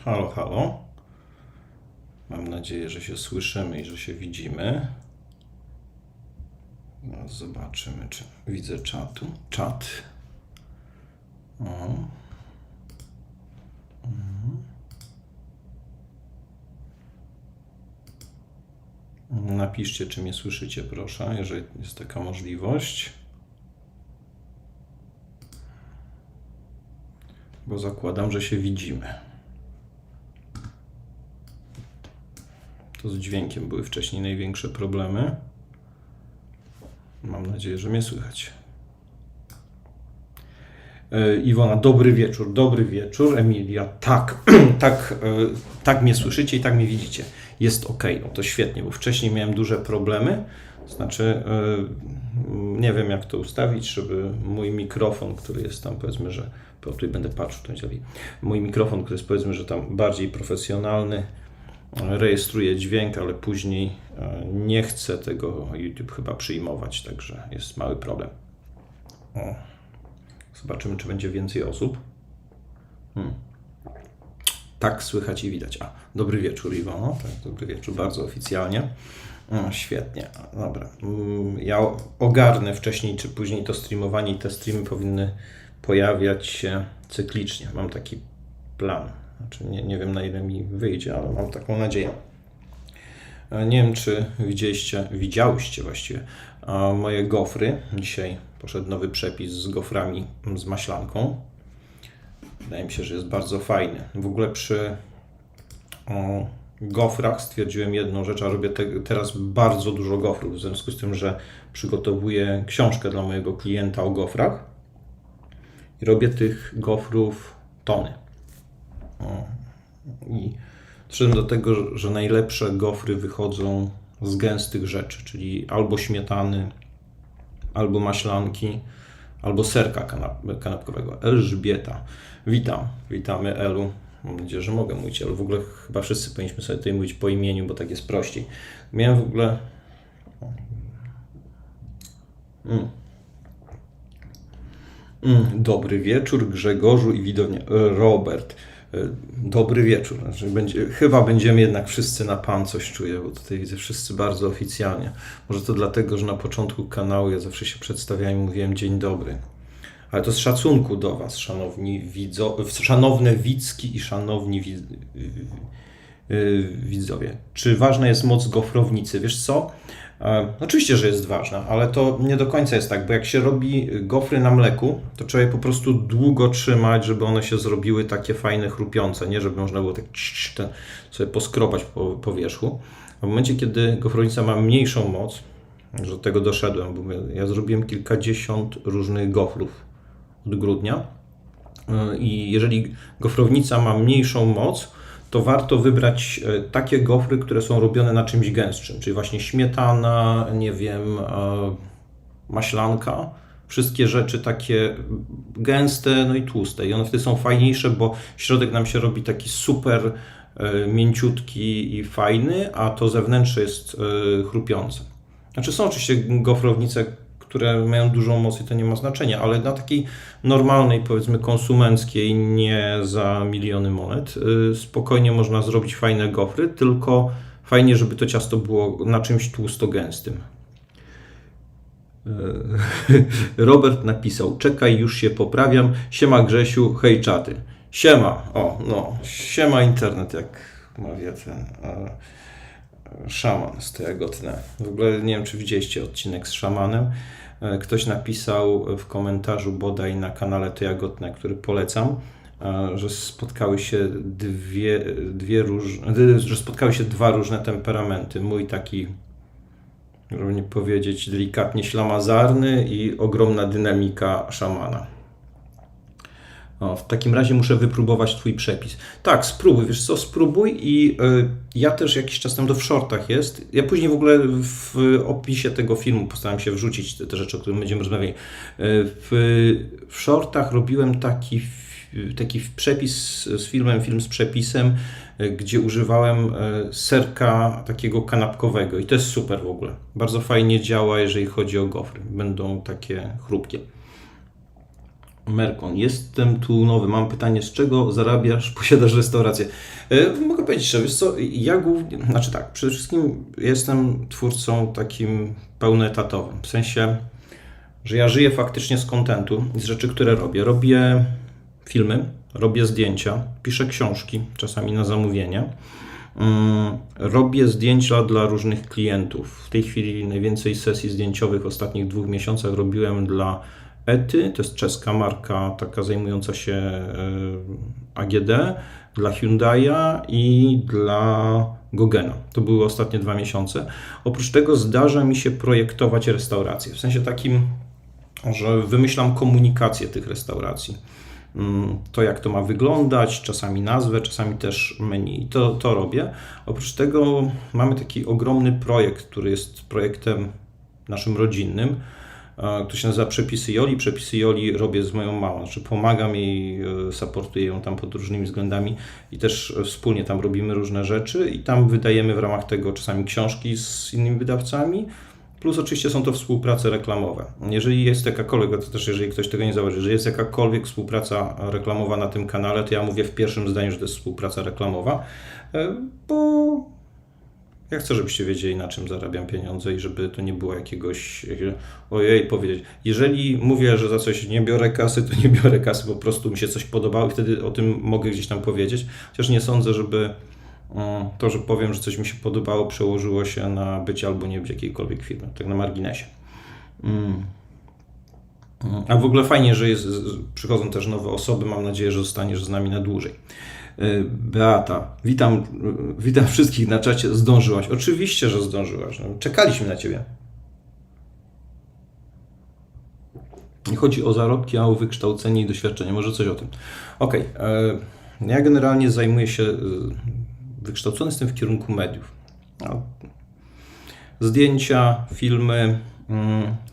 Halo, halo. Mam nadzieję, że się słyszymy i że się widzimy. No, zobaczymy, czy widzę czat. O. Napiszcie, czy mnie słyszycie, proszę, jeżeli jest taka możliwość. Bo zakładam, że się widzimy. To z dźwiękiem były wcześniej największe problemy. Mam nadzieję, że mnie słychać. Iwona, dobry wieczór. Emilia, tak, tak mnie słyszycie i tak mnie widzicie. Jest ok, no to świetnie, bo wcześniej miałem duże problemy. Znaczy, nie wiem jak to ustawić, żeby mój mikrofon, który jest tam, powiedzmy, że tutaj będę patrzył, to będzie mój mikrofon, który jest, powiedzmy, że tam bardziej profesjonalny, rejestruje dźwięk, ale później nie chce tego YouTube chyba przyjmować, także jest mały problem. O. Zobaczymy, czy będzie więcej osób. Tak, słychać i widać. Dobry wieczór, Iwono. Tak, dobry wieczór, bardzo oficjalnie. Świetnie, dobra. Ja ogarnę wcześniej czy później to streamowanie i te streamy powinny pojawiać się cyklicznie. Mam taki plan. Znaczy, nie wiem, na ile mi wyjdzie, ale mam taką nadzieję. Nie wiem, czy widziałyście właściwie moje gofry. Dzisiaj poszedł nowy przepis z goframi z maślanką. Wydaje mi się, że jest bardzo fajny. W ogóle przy gofrach stwierdziłem jedną rzecz, a robię teraz bardzo dużo gofrów, w związku z tym, że przygotowuję książkę dla mojego klienta o gofrach i robię tych gofrów tony. I doszedłem do tego, że najlepsze gofry wychodzą z gęstych rzeczy, czyli albo śmietany, albo maślanki, albo serka kanapkowego. Elżbieta, witamy Elu. Mam nadzieję, że mogę mówić Elu. W ogóle chyba wszyscy powinniśmy sobie tutaj mówić po imieniu, bo tak jest prościej. Miałem w ogóle... Dobry wieczór Grzegorzu i widownia. Robert. Dobry wieczór. Znaczy chyba będziemy jednak wszyscy na pan, coś czuję, bo tutaj widzę wszyscy bardzo oficjalnie. Może to dlatego, że na początku kanału ja zawsze się przedstawiałem i mówiłem dzień dobry. Ale to z szacunku do Was, szanowne widzki i szanowni widzowie. Czy ważna jest moc gofrownicy? Wiesz co? Oczywiście, że jest ważna, ale to nie do końca jest tak, bo jak się robi gofry na mleku, to trzeba je po prostu długo trzymać, żeby one się zrobiły takie fajne, chrupiące, nie żeby można było tak sobie poskrobać po wierzchu. A w momencie, kiedy gofrownica ma mniejszą moc, że do tego doszedłem, bo ja zrobiłem kilkadziesiąt różnych gofrów od grudnia i jeżeli gofrownica ma mniejszą moc, to warto wybrać takie gofry, które są robione na czymś gęstszym, czyli właśnie śmietana, nie wiem, maślanka, wszystkie rzeczy takie gęste, no i tłuste. I one wtedy są fajniejsze, bo środek nam się robi taki super mięciutki i fajny, a to zewnętrzne jest chrupiące. Znaczy są oczywiście gofrownice, które mają dużą moc i to nie ma znaczenia, ale na takiej normalnej, powiedzmy konsumenckiej, nie za miliony monet, spokojnie można zrobić fajne gofry, tylko fajnie, żeby to ciasto było na czymś tłusto-gęstym. Robert napisał, czekaj, już się poprawiam, siema Grzesiu, hej czaty. Siema, siema internet, jak mawia ten... Szaman z tego tnę. W ogóle nie wiem, czy widzieliście odcinek z szamanem. Ktoś napisał w komentarzu bodaj na kanale To ja go tnę, który polecam, że spotkały się dwa różne temperamenty. Mój taki, żeby nie powiedzieć delikatnie ślamazarny i ogromna dynamika szamana. W takim razie muszę wypróbować Twój przepis. Tak, spróbuj, wiesz co, spróbuj i ja też jakiś czas tam to w shortach jest. Ja później w ogóle w opisie tego filmu postaram się wrzucić te rzeczy, o których będziemy rozmawiali. W shortach robiłem taki przepis z film z przepisem, gdzie używałem serka takiego kanapkowego i to jest super w ogóle. Bardzo fajnie działa, jeżeli chodzi o gofry. Będą takie chrupkie. Merkon, jestem tu nowy, mam pytanie, z czego zarabiasz, posiadasz restaurację? Mogę powiedzieć, że wiesz co, ja głównie, znaczy tak, przede wszystkim jestem twórcą takim pełnoetatowym, w sensie, że ja żyję faktycznie z kontentu i z rzeczy, które robię. Robię filmy, robię zdjęcia, piszę książki, czasami na zamówienie. Robię zdjęcia dla różnych klientów. W tej chwili najwięcej sesji zdjęciowych w ostatnich 2 miesiącach robiłem dla Ety, to jest czeska marka taka zajmująca się AGD, dla Hyundai'a i dla Gogena. To były ostatnie 2 miesiące. Oprócz tego zdarza mi się projektować restauracje, w sensie takim, że wymyślam komunikację tych restauracji. To, jak to ma wyglądać, czasami nazwę, czasami też menu. I to robię. Oprócz tego mamy taki ogromny projekt, który jest projektem naszym rodzinnym, który się nazywa Przepisy Joli. Przepisy Joli robię z moją mamą, znaczy pomagam jej, supportuję ją tam pod różnymi względami i też wspólnie tam robimy różne rzeczy i tam wydajemy w ramach tego czasami książki z innymi wydawcami. Plus oczywiście są to współprace reklamowe. Jeżeli jest jakakolwiek, to też jeżeli ktoś tego nie zauważy, że jest jakakolwiek współpraca reklamowa na tym kanale, to ja mówię w pierwszym zdaniu, że to jest współpraca reklamowa, bo ja chcę, żebyście wiedzieli, na czym zarabiam pieniądze i żeby to nie było jakiegoś, ojej, powiedzieć. Jeżeli mówię, że za coś nie biorę kasy, to nie biorę kasy, po prostu mi się coś podobało i wtedy o tym mogę gdzieś tam powiedzieć. Chociaż nie sądzę, żeby to, że powiem, że coś mi się podobało, przełożyło się na być albo nie być jakiejkolwiek firmy, tak na marginesie. A w ogóle fajnie, że przychodzą też nowe osoby, mam nadzieję, że zostaniesz z nami na dłużej. Beata, witam wszystkich na czacie, zdążyłaś? Oczywiście, że zdążyłaś, czekaliśmy na Ciebie. Nie chodzi o zarobki, a o wykształcenie i doświadczenie, może coś o tym. Okej, ja generalnie zajmuję się, wykształcony jestem w kierunku mediów. Zdjęcia, filmy,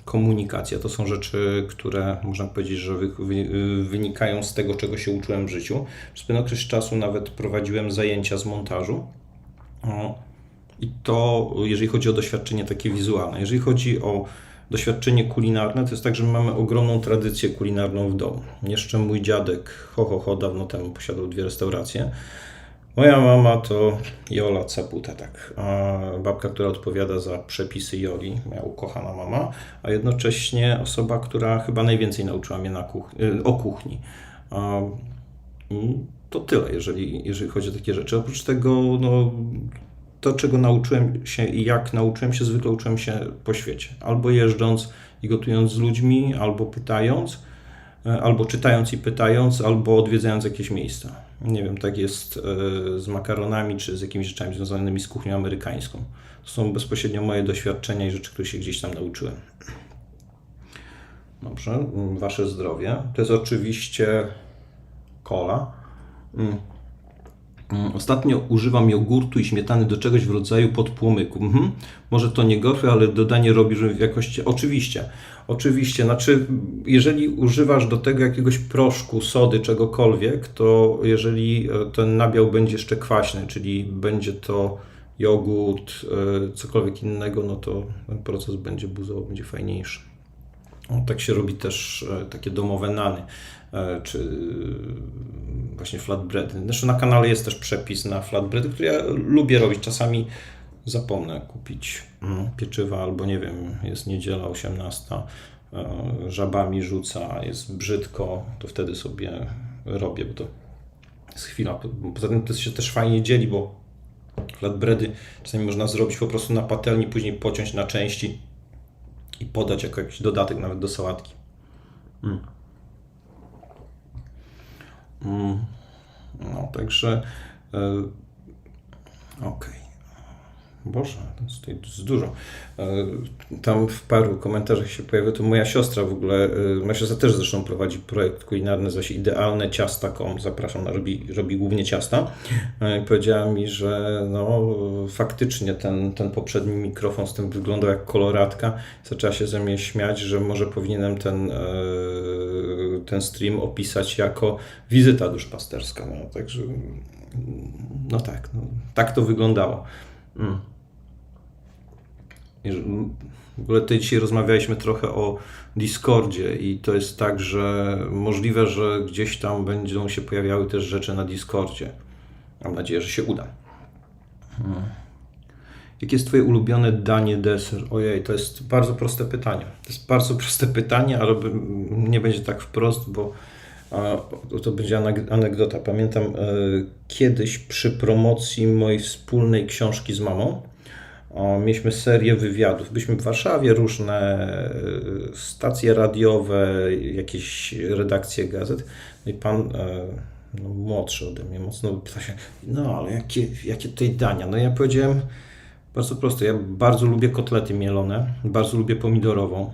komunikacja to są rzeczy, które można powiedzieć, że wynikają z tego, czego się uczyłem w życiu. Przez pewien okres czasu nawet prowadziłem zajęcia z montażu. I to, jeżeli chodzi o doświadczenie takie wizualne. Jeżeli chodzi o doświadczenie kulinarne, to jest tak, że my mamy ogromną tradycję kulinarną w domu. Jeszcze mój dziadek, dawno temu posiadał 2 restauracje. Moja mama to Jola Caputa, tak. Babka, która odpowiada za przepisy Joli, moja ukochana mama, a jednocześnie osoba, która chyba najwięcej nauczyła mnie o kuchni. To tyle, jeżeli chodzi o takie rzeczy. Oprócz tego, to, czego nauczyłem się i jak nauczyłem się, zwykle uczyłem się po świecie. Albo jeżdżąc i gotując z ludźmi, albo pytając, albo czytając i pytając, albo odwiedzając jakieś miejsca. Nie wiem, tak jest z makaronami, czy z jakimiś rzeczami związanymi z kuchnią amerykańską. To są bezpośrednio moje doświadczenia i rzeczy, które się gdzieś tam nauczyłem. Dobrze, Wasze zdrowie. To jest oczywiście cola. Ostatnio używam jogurtu i śmietany do czegoś w rodzaju podpłomyku. Może to nie gofry, ale dodanie robi, że w jakości... Oczywiście, znaczy jeżeli używasz do tego jakiegoś proszku, sody, czegokolwiek, to jeżeli ten nabiał będzie jeszcze kwaśny, czyli będzie to jogurt, cokolwiek innego, no to ten proces będzie buzował, będzie fajniejszy. Tak się robi też takie domowe nany, czy właśnie flatbready. Zresztą na kanale jest też przepis na flatbready, który ja lubię robić. Czasami zapomnę kupić pieczywa, albo nie wiem, jest niedziela 18, żabami rzuca, jest brzydko, to wtedy sobie robię, bo to jest chwila. Poza tym to się też fajnie dzieli, bo flatbready czasami można zrobić po prostu na patelni, później pociąć na części i podać jako jakiś dodatek nawet do sałatki. No, także okej. Boże, to jest dużo. Tam w paru komentarzach się pojawiło, to moja siostra w ogóle, moja siostra też zresztą prowadzi projekt kulinarny, zaś idealne ciasta.com, zapraszam, robi głównie ciasta. Powiedziała mi, że faktycznie ten poprzedni mikrofon z tym wyglądał jak koloratka. Zaczęła się ze mnie śmiać, że może powinienem ten stream opisać jako wizyta duszpasterska. Także, tak to wyglądało. W ogóle tutaj dzisiaj rozmawialiśmy trochę o Discordzie i to jest tak, że możliwe, że gdzieś tam będą się pojawiały też rzeczy na Discordzie. Mam nadzieję, że się uda. Jakie jest Twoje ulubione danie, deser? Ojej, to jest bardzo proste pytanie. To jest bardzo proste pytanie, ale nie będzie tak wprost, bo to będzie anegdota. Pamiętam kiedyś przy promocji mojej wspólnej książki z mamą mieliśmy serię wywiadów. Byliśmy w Warszawie, różne stacje radiowe, jakieś redakcje gazet. No i pan młodszy ode mnie mocno pyta się, no ale jakie tutaj dania? No ja powiedziałem bardzo prosto, ja bardzo lubię kotlety mielone, bardzo lubię pomidorową.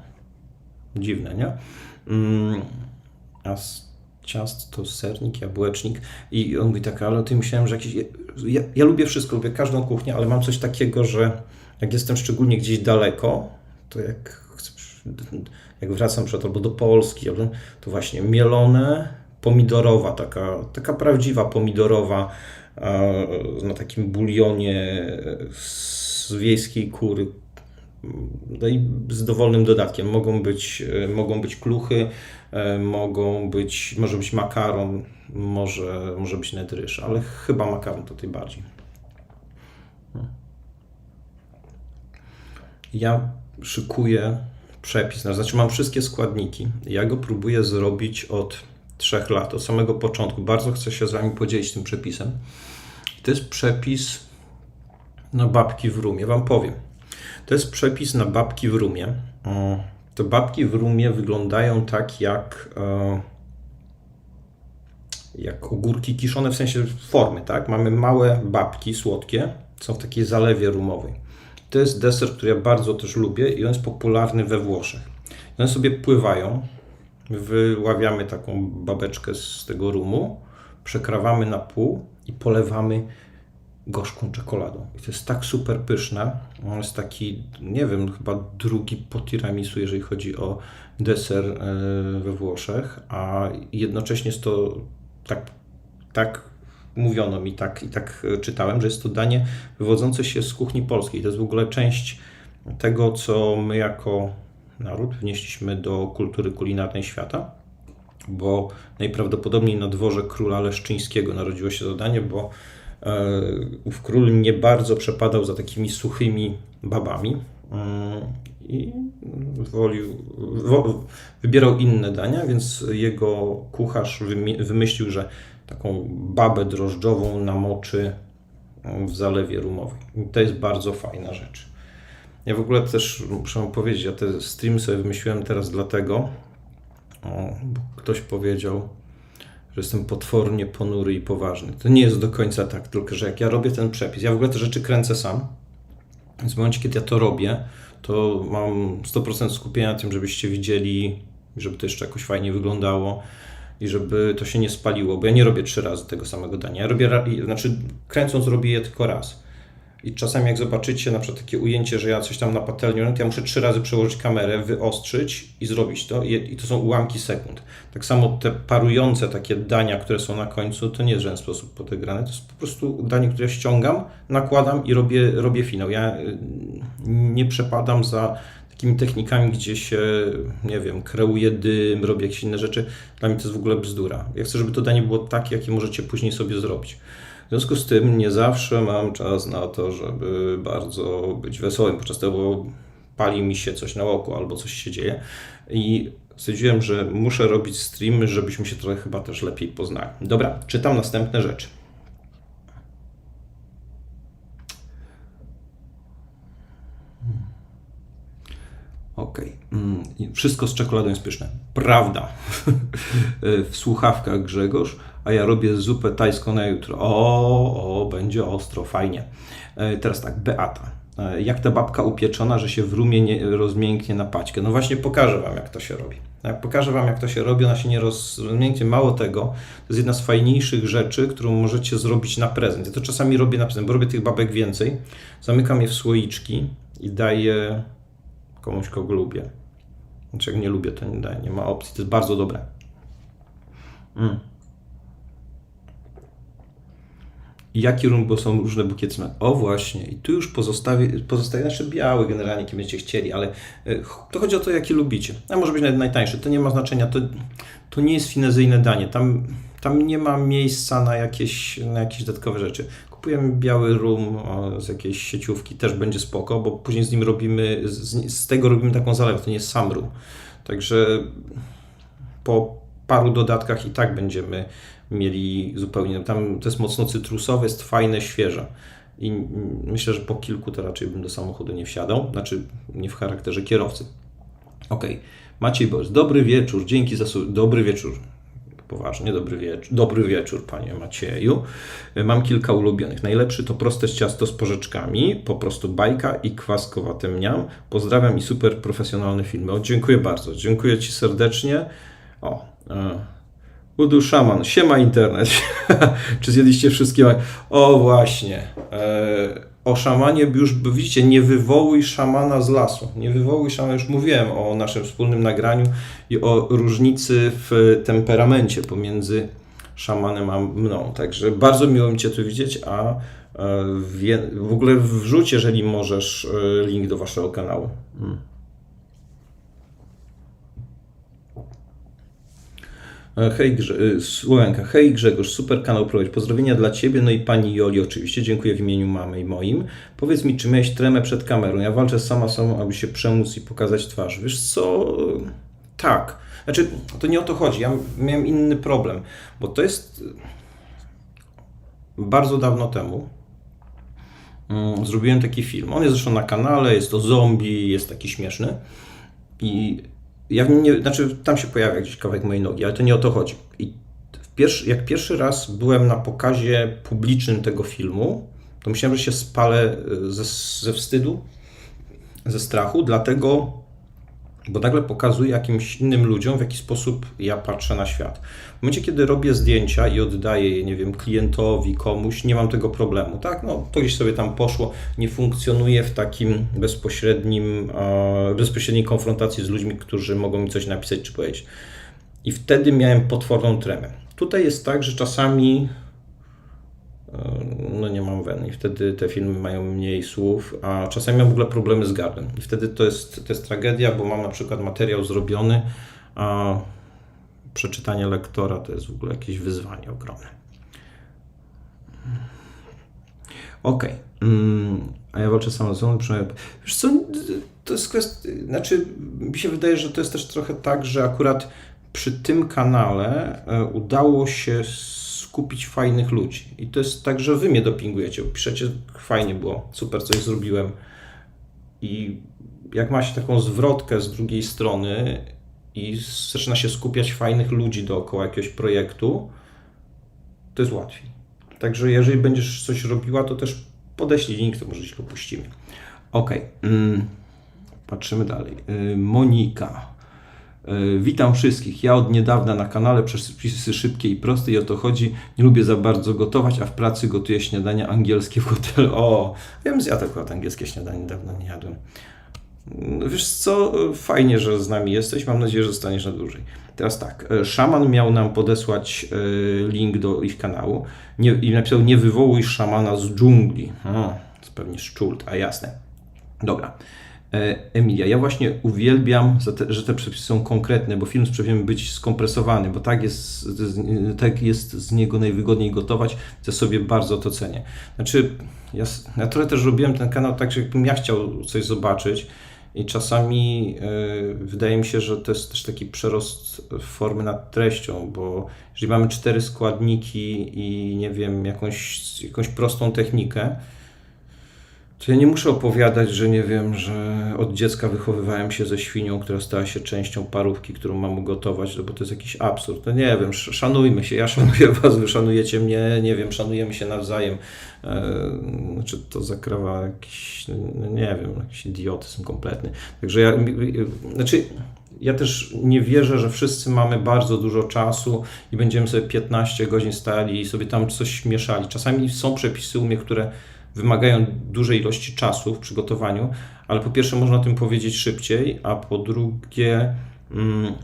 Dziwne, nie? A z ciast to sernik, jabłecznik i on mówi tak, ale o tym myślałem, że jakieś... Ja lubię wszystko, lubię każdą kuchnię, ale mam coś takiego, że jak jestem szczególnie gdzieś daleko, to jak wracam albo do Polski, to właśnie mielone, pomidorowa, taka prawdziwa pomidorowa, na takim bulionie z wiejskiej kury. No i z dowolnym dodatkiem. Mogą być kluchy, może być makaron, może być nawet ryż, ale chyba makaron to tutaj bardziej. Ja szykuję przepis, znaczy mam wszystkie składniki. Ja go próbuję zrobić od 3 lat, od samego początku. Bardzo chcę się z Wami podzielić tym przepisem. To jest przepis na babki w rumie. Wam powiem. To jest przepis na babki w rumie. Te babki w rumie wyglądają tak jak ogórki kiszone, w sensie formy, tak? Mamy małe babki słodkie, są w takiej zalewie rumowej. To jest deser, który ja bardzo też lubię i on jest popularny we Włoszech. I one sobie pływają, wyławiamy taką babeczkę z tego rumu, przekrawamy na pół i polewamy gorzką czekoladą. I to jest tak super pyszne. On jest taki, nie wiem, chyba drugi po tiramisu, jeżeli chodzi o deser we Włoszech, a jednocześnie jest to tak mówiono mi, i tak czytałem, że jest to danie wywodzące się z kuchni polskiej. To jest w ogóle część tego, co my jako naród wnieśliśmy do kultury kulinarnej świata, bo najprawdopodobniej na dworze króla Leszczyńskiego narodziło się to danie, bo ów król nie bardzo przepadał za takimi suchymi babami i wybierał inne dania, więc jego kucharz wymyślił, że taką babę drożdżową namoczy w zalewie rumowej. I to jest bardzo fajna rzecz. Ja w ogóle też muszę wam powiedzieć, ja te streamy sobie wymyśliłem teraz dlatego, bo ktoś powiedział, że jestem potwornie ponury i poważny. To nie jest do końca tak, tylko że jak ja robię ten przepis, ja w ogóle te rzeczy kręcę sam, więc w momencie, kiedy ja to robię, to mam 100% skupienia na tym, żebyście widzieli, żeby to jeszcze jakoś fajnie wyglądało i żeby to się nie spaliło, bo ja nie robię 3 razy tego samego dania. Ja robię, kręcąc robię je tylko raz. I czasami jak zobaczycie na przykład takie ujęcie, że ja coś tam na patelni, to ja muszę 3 razy przełożyć kamerę, wyostrzyć i zrobić to. I to są ułamki sekund. Tak samo te parujące takie dania, które są na końcu, to nie jest w żaden sposób podegrane. To jest po prostu danie, które ściągam, nakładam i robię finał. Ja nie przepadam za takimi technikami, gdzie się, nie wiem, kreuje dym, robię jakieś inne rzeczy. Dla mnie to jest w ogóle bzdura. Ja chcę, żeby to danie było takie, jakie możecie później sobie zrobić. W związku z tym nie zawsze mam czas na to, żeby bardzo być wesołym podczas tego, bo pali mi się coś na oku albo coś się dzieje. I stwierdziłem, że muszę robić streamy, żebyśmy się trochę chyba też lepiej poznali. Dobra, czytam następne rzeczy. Okej. Wszystko z czekoladą jest pyszne. Prawda. W słuchawkach Grzegorz, a ja robię zupę tajską na jutro. Będzie ostro, fajnie. Teraz tak, Beata. Jak ta babka upieczona, że się w rumie nie rozmięknie na paćkę? No właśnie pokażę Wam, jak to się robi. Jak pokażę Wam, jak to się robi, ona się nie rozmięknie. Mało tego, to jest jedna z fajniejszych rzeczy, którą możecie zrobić na prezent. Ja to czasami robię na prezent, bo robię tych babek więcej. Zamykam je w słoiczki i daję komuś, kogo lubię. Znaczy, jak nie lubię, to nie daję, nie ma opcji. To jest bardzo dobre. I jaki rum, bo są różne bukiety smaków. O właśnie, i tu już pozostaje nasze biały generalnie, jakie będziecie chcieli, ale to chodzi o to, jaki lubicie. A może być nawet najtańszy, to nie ma znaczenia, to nie jest finezyjne danie, tam nie ma miejsca na jakieś dodatkowe rzeczy. Kupujemy biały rum z jakiejś sieciówki, też będzie spoko, bo później z nim robimy, z tego robimy taką zalewę, to nie jest sam rum. Także po paru dodatkach i tak będziemy mieli zupełnie, tam to jest mocno cytrusowe, jest fajne, świeże. I myślę, że po kilku to raczej bym do samochodu nie wsiadał, znaczy nie w charakterze kierowcy. Okej. Maciej Borys, dobry wieczór, dzięki za dobry wieczór. Poważnie, dobry wieczór, panie Macieju. Mam kilka ulubionych. Najlepszy to proste ciasto z porzeczkami, po prostu bajka i kwaskowate mniam. Pozdrawiam i super profesjonalne filmy. O, dziękuję bardzo, dziękuję ci serdecznie. Udu Szaman, siema internet. Czy zjedliście wszystkie? O właśnie. O szamanie już, widzicie, nie wywołuj szamana z lasu. Nie wywołuj szamana, już mówiłem o naszym wspólnym nagraniu i o różnicy w temperamencie pomiędzy szamanem a mną. Także bardzo miło mi cię tu widzieć, a w ogóle wrzuć, jeżeli możesz, link do waszego kanału. Hej Grzegorz, super kanał prowadzi. Pozdrowienia dla Ciebie, no i Pani Joli oczywiście, dziękuję w imieniu mamy i moim. Powiedz mi, czy miałeś tremę przed kamerą? Ja walczę sama sobą, aby się przemóc i pokazać twarz. Wiesz co? Tak. Znaczy, to nie o to chodzi, ja miałem inny problem, bo to jest bardzo dawno temu. Zrobiłem taki film, on jest zresztą na kanale, jest to zombie, jest taki śmieszny i znaczy tam się pojawia gdzieś kawałek mojej nogi, ale to nie o to chodzi. I jak pierwszy raz byłem na pokazie publicznym tego filmu, to myślałem, że się spalę ze wstydu, ze strachu, dlatego, bo nagle pokazuję jakimś innym ludziom, w jaki sposób ja patrzę na świat. W momencie, kiedy robię zdjęcia i oddaję je, nie wiem, klientowi, komuś, nie mam tego problemu, tak? No, to gdzieś sobie tam poszło, nie funkcjonuje w takim bezpośredniej konfrontacji z ludźmi, którzy mogą mi coś napisać czy powiedzieć. I wtedy miałem potworną tremę. Tutaj jest tak, że czasami nie mam wen i wtedy te filmy mają mniej słów, a czasami mam w ogóle problemy z gardłem. I wtedy to jest tragedia, bo mam na przykład materiał zrobiony, a przeczytanie lektora to jest w ogóle jakieś wyzwanie ogromne. Okej. A ja walczę samozwaną, przynajmniej. Wiesz co, to jest kwestia, znaczy mi się wydaje, że to jest też trochę tak, że akurat przy tym kanale udało się skupić fajnych ludzi. I to jest tak, że wy mnie dopingujecie, piszecie, fajnie było, super, coś zrobiłem. I jak ma się taką zwrotkę z drugiej strony i zaczyna się skupiać fajnych ludzi dookoła jakiegoś projektu, to jest łatwiej. Także jeżeli będziesz coś robiła, to też podeślij link, to może się go puścimy. Okej. Patrzymy dalej. Monika. Witam wszystkich. Ja od niedawna na kanale przepisy szybkie i proste i o to chodzi. Nie lubię za bardzo gotować, a w pracy gotuję śniadania angielskie w hotelu. O, ja bym zjadł akurat angielskie śniadanie, dawno nie jadłem. Wiesz co, fajnie, że z nami jesteś, mam nadzieję, że zostaniesz na dłużej. Teraz tak, szaman miał nam podesłać link do ich kanału i napisał: nie wywołuj szamana z dżungli. To jest pewnie szczurt, a jasne. Dobra. Emilia, ja właśnie uwielbiam, że te przepisy są konkretne, bo film powinien być skompresowany, bo tak jest z niego najwygodniej gotować, to sobie bardzo to cenię. Znaczy, ja trochę też robiłem ten kanał tak, że jakbym ja chciał coś zobaczyć i czasami wydaje mi się, że to jest też taki przerost formy nad treścią, bo jeżeli mamy 4 składniki i nie wiem, jakąś prostą technikę, to ja nie muszę opowiadać, że nie wiem, że od dziecka wychowywałem się ze świnią, która stała się częścią parówki, którą mam ugotować, bo to jest jakiś absurd. No nie wiem, szanujmy się, ja szanuję was, wy szanujecie mnie, nie wiem, szanujemy się nawzajem. Znaczy to zakrawa jakiś, nie wiem, jakiś idiotyzm kompletny. Także ja też nie wierzę, że wszyscy mamy bardzo dużo czasu i będziemy sobie 15 godzin stali i sobie tam coś mieszali. Czasami są przepisy u mnie, które wymagają dużej ilości czasu w przygotowaniu, ale po pierwsze można o tym powiedzieć szybciej, a po drugie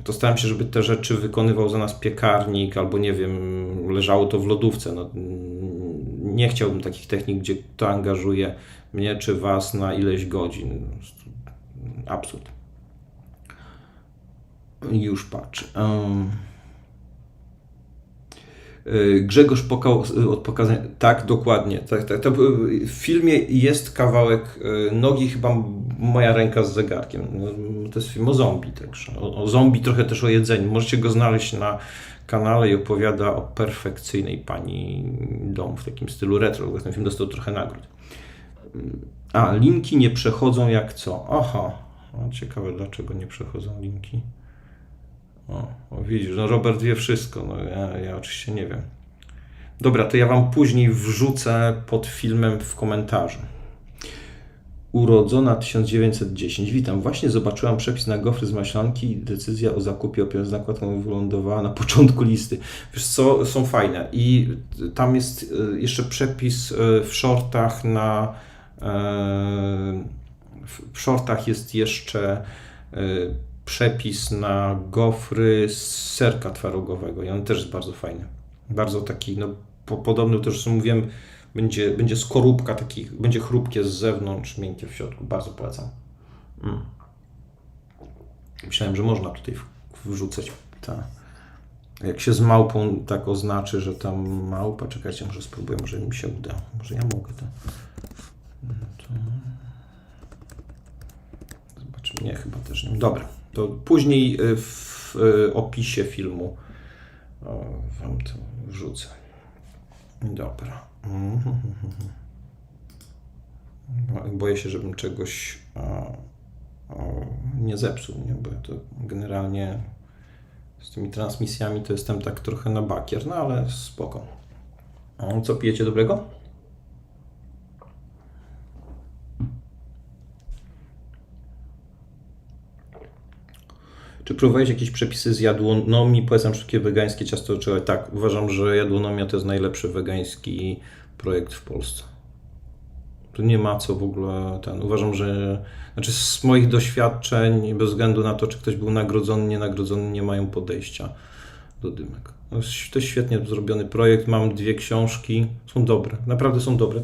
to staram się, żeby te rzeczy wykonywał za nas piekarnik albo nie wiem, leżało to w lodówce. No, nie chciałbym takich technik, gdzie to angażuje mnie czy was na ileś godzin. Absurd. Już patrzę. Grzegorz Pokał od pokazania. Tak, dokładnie. Tak. W filmie jest kawałek nogi, chyba moja ręka z zegarkiem. To jest film o zombie, także. O zombie, trochę też o jedzeniu. Możecie go znaleźć na kanale i opowiada o perfekcyjnej pani domu w takim stylu retro. Ten film dostał trochę nagród. A, linki nie przechodzą jak co? Aha. Ciekawe, dlaczego nie przechodzą linki. O, widzisz, no Robert wie wszystko, no ja oczywiście nie wiem. Dobra, to ja wam później wrzucę pod filmem w komentarzu. Urodzona 1910. Witam, właśnie zobaczyłam przepis na gofry z maślanki. Decyzja o zakupie opieram zakładką wylądowała na początku listy. Wiesz co, są fajne. I tam jest jeszcze przepis w shortach na... W shortach jest jeszcze przepis na gofry z serka twarogowego i on też jest bardzo fajny. Bardzo taki, no podobny, to już mówiłem, będzie skorupka, będzie chrupkie z zewnątrz, miękkie w środku. Bardzo polecam. Myślałem, że można tutaj wrzucać. Jak się z małpą tak oznaczy, że tam małpa, czekajcie, może spróbuję, może mi się uda. Może ja mogę to. Zobaczymy. Nie, chyba też nie. Dobra, to później w opisie filmu wam to wrzucę. Dobra. Boję się, żebym czegoś nie zepsuł, nie? Bo to generalnie z tymi transmisjami to jestem tak trochę na bakier, no ale spoko. Co pijecie dobrego? Czy próbowałeś jakieś przepisy z jadłonomii? Polecam wszystkie wegańskie ciasto orzechowe. Tak, uważam, że jadłonomia to jest najlepszy wegański projekt w Polsce. Tu nie ma co w ogóle uważam, że z moich doświadczeń, bez względu na to, czy ktoś był nagrodzony, nienagrodzony, nie mają podejścia do dymek. To jest świetnie zrobiony projekt, mam 2 książki, są dobre, naprawdę są dobre.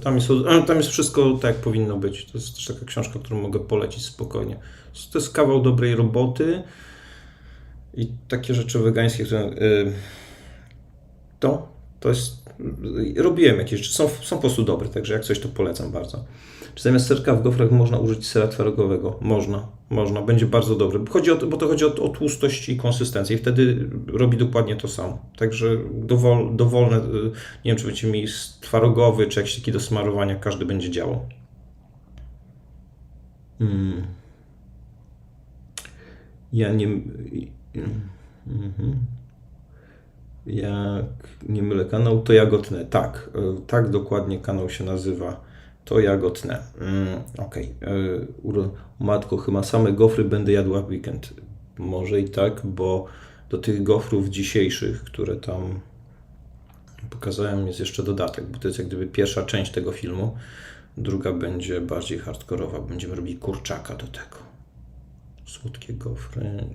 Tam jest wszystko tak, jak powinno być. To jest też taka książka, którą mogę polecić spokojnie. To jest kawał dobrej roboty i takie rzeczy wegańskie, które to jest... Robiłem jakieś rzeczy, są po prostu dobre, także jak coś to polecam bardzo. Czy zamiast serka w gofrach można użyć sera twarogowego? Można, będzie bardzo dobry. Bo to chodzi o tłustość i konsystencję i wtedy robi dokładnie to samo. Także dowolne, nie wiem czy będziecie mieli twarogowy, czy jakiś taki do smarowania, każdy będzie działał. Ja nie... Jak nie mylę kanał, to Jagotne. Tak dokładnie kanał się nazywa. To Jagotne. Okej. Matko, chyba same gofry będę jadła w weekend. Może i tak, bo do tych gofrów dzisiejszych, które tam pokazałem, jest jeszcze dodatek, bo to jest jak gdyby pierwsza część tego filmu. Druga będzie bardziej hardkorowa. Będziemy robili kurczaka do tego. Słodkie gofry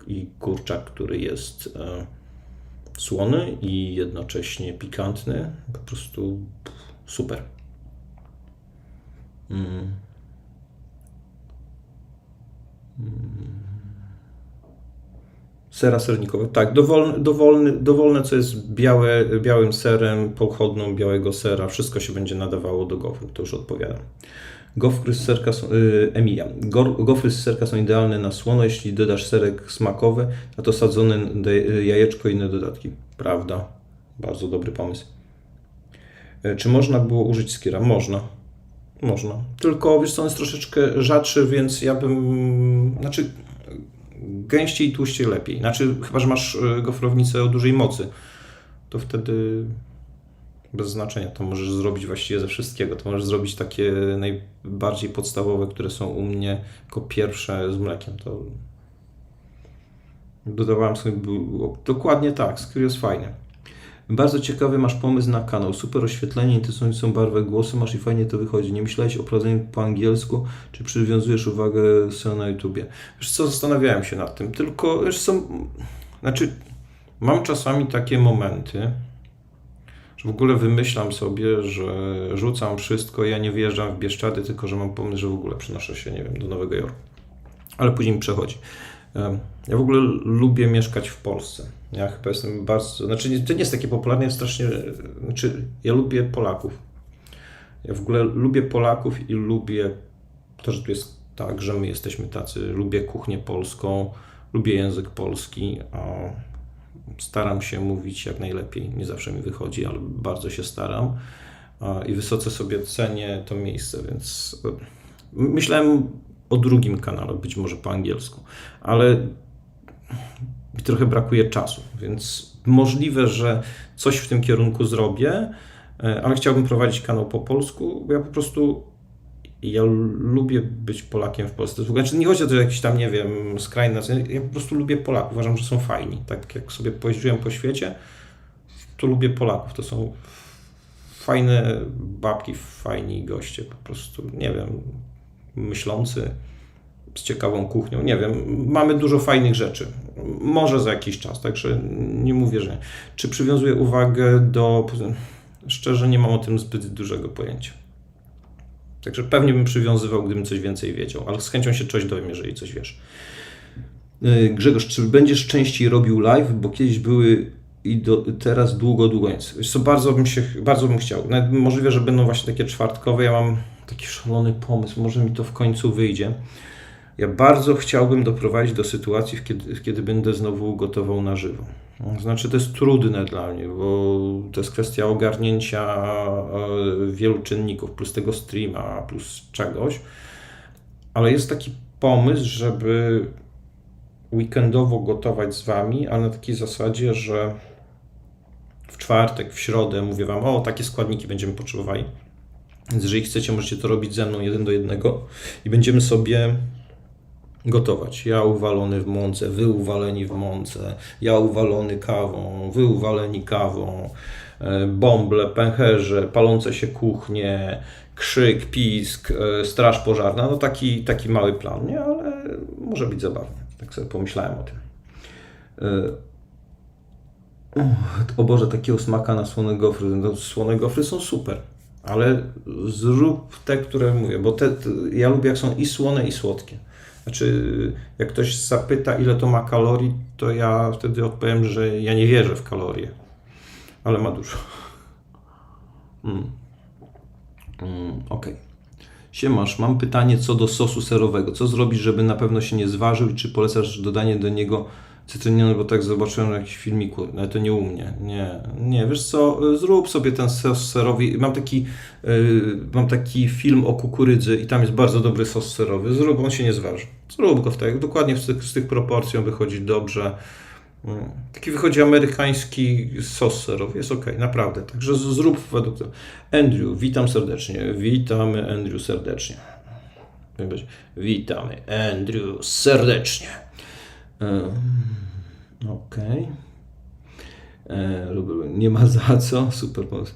i kurczak, który jest... słony i jednocześnie pikantny. Po prostu super. Sera sernikowe. Tak, dowolne, co jest białym serem, pochodną białego sera. Wszystko się będzie nadawało do gofrów. To już odpowiadam. Gofry z serka są, Emilia. Gofry z serka są idealne na słono, jeśli dodasz serek smakowy, a to sadzone jajeczko i inne dodatki. Prawda. Bardzo dobry pomysł. Czy można było użyć skyra? Można. Tylko wiesz co, on jest troszeczkę rzadszy, więc ja bym... gęściej i tłuściej lepiej. Chyba że masz gofrownicę o dużej mocy, to wtedy... bez znaczenia, to możesz zrobić właściwie ze wszystkiego. To możesz zrobić takie najbardziej podstawowe, które są u mnie jako pierwsze z mlekiem. To dodawałem sobie, dokładnie tak, Skyr jest fajny. Bardzo ciekawy masz pomysł na kanał, super oświetlenie, interesującą barwę głosu masz i fajnie to wychodzi. Nie myślałeś o prowadzeniu po angielsku, czy przywiązujesz uwagę sobie na YouTubie? Wiesz co, zastanawiałem się nad tym, tylko wiesz co, mam czasami takie momenty, że w ogóle wymyślam sobie, że rzucam wszystko, ja nie wyjeżdżam w Bieszczady, tylko że mam pomysł, że w ogóle przenoszę się, nie wiem, do Nowego Jorku. Ale później mi przechodzi. Ja w ogóle lubię mieszkać w Polsce. Ja chyba jestem bardzo... Znaczy, to nie jest takie popularne, jest strasznie... Znaczy, ja lubię Polaków. Ja w ogóle lubię Polaków i lubię to, że tu jest tak, że my jesteśmy tacy. Lubię kuchnię polską, lubię język polski. Staram się mówić jak najlepiej. Nie zawsze mi wychodzi, ale bardzo się staram. I wysoce sobie cenię to miejsce, więc myślałem o drugim kanale, być może po angielsku, ale mi trochę brakuje czasu, więc możliwe, że coś w tym kierunku zrobię, ale chciałbym prowadzić kanał po polsku, bo ja po prostu lubię być Polakiem w Polsce. Znaczy, nie chodzi o to, że jakiś tam, nie wiem, skrajny nacjonalizm. Ja po prostu lubię Polaków. Uważam, że są fajni. Tak jak sobie pojeździłem po świecie, to lubię Polaków. To są fajne babki, fajni goście. Po prostu, nie wiem, myślący, z ciekawą kuchnią. Nie wiem, mamy dużo fajnych rzeczy. Może za jakiś czas, także nie mówię, że... Czy przywiązuję uwagę do... Szczerze, nie mam o tym zbyt dużego pojęcia. Także pewnie bym przywiązywał, gdybym coś więcej wiedział, ale z chęcią się czegoś dowiem, jeżeli coś wiesz. Grzegorz, czy będziesz częściej robił live, bo kiedyś były i teraz długo nie. Wiesz co, bardzo bym chciał. Nawet możliwe, że będą właśnie takie czwartkowe. Ja mam taki szalony pomysł, może mi to w końcu wyjdzie. Ja bardzo chciałbym doprowadzić do sytuacji, kiedy będę znowu gotował na żywo. Znaczy, to jest trudne dla mnie, bo to jest kwestia ogarnięcia wielu czynników, plus tego streama, plus czegoś. Ale jest taki pomysł, żeby weekendowo gotować z Wami, ale na takiej zasadzie, że w czwartek, w środę mówię Wam, o, takie składniki będziemy potrzebowali. Więc jeżeli chcecie, możecie to robić ze mną 1 do 1 i będziemy sobie gotować. Ja uwalony w mące, wy uwaleni w mące, ja uwalony kawą, wy uwaleni kawą, bąble, pęcherze, palące się kuchnie, krzyk, pisk, straż pożarna. No taki mały plan, nie? Ale może być zabawny. Tak sobie pomyślałem o tym. O Boże, takiego smaka na słone gofry. No, słone gofry są super, ale zrób te, które mówię, bo ja lubię, jak są i słone, i słodkie. Znaczy, jak ktoś zapyta, ile to ma kalorii, to ja wtedy odpowiem, że ja nie wierzę w kalorie, ale ma dużo. Okej. Siemasz, mam pytanie co do sosu serowego. Co zrobić, żeby na pewno się nie zważył i czy polecasz dodanie do niego cytryniowy, bo tak zobaczyłem na jakimś filmiku, ale to nie u mnie. Nie, wiesz co, zrób sobie ten sos serowy. Mam taki film o kukurydzy i tam jest bardzo dobry sos serowy. Zrób, on się nie zważy. Zrób go dokładnie z tych proporcji, on wychodzi dobrze. Taki wychodzi amerykański sos serowy, jest ok, naprawdę. Także zrób według tego. Andrew, witam serdecznie. Witamy Andrew serdecznie. Witamy Andrew serdecznie. Okej. Nie ma za co. Super pomysł.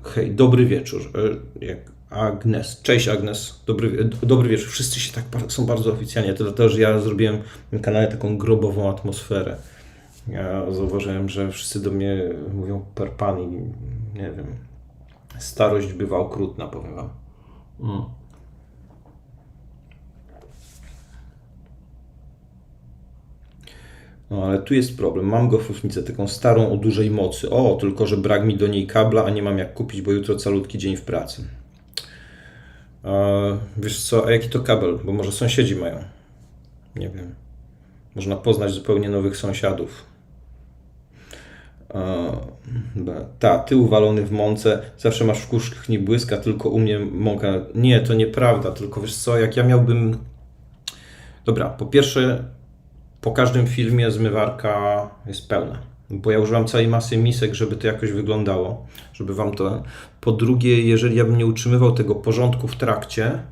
Hej, dobry wieczór. Agnes. Cześć Agnes. Dobry wieczór. Wszyscy się są bardzo oficjalnie. To dlatego, że ja zrobiłem w tym kanale taką grobową atmosferę. Ja zauważyłem, że wszyscy do mnie mówią per pan i nie wiem. Starość bywa okrutna, powiem wam. No ale tu jest problem. Mam gofrownicę taką starą o dużej mocy. O, tylko że brak mi do niej kabla, a nie mam jak kupić, bo jutro calutki dzień w pracy. Wiesz co, a jaki to kabel? Bo może sąsiedzi mają. Nie wiem. Można poznać zupełnie nowych sąsiadów. Ty uwalony w mące, zawsze masz w kuchni błysk, a tylko u mnie mąka. Nie, to nieprawda, tylko wiesz co, jak ja miałbym... Dobra, po pierwsze, po każdym filmie zmywarka jest pełna, bo ja używam całej masy misek, żeby to jakoś wyglądało, żeby wam to... Po drugie, jeżeli ja bym nie utrzymywał tego porządku w trakcie,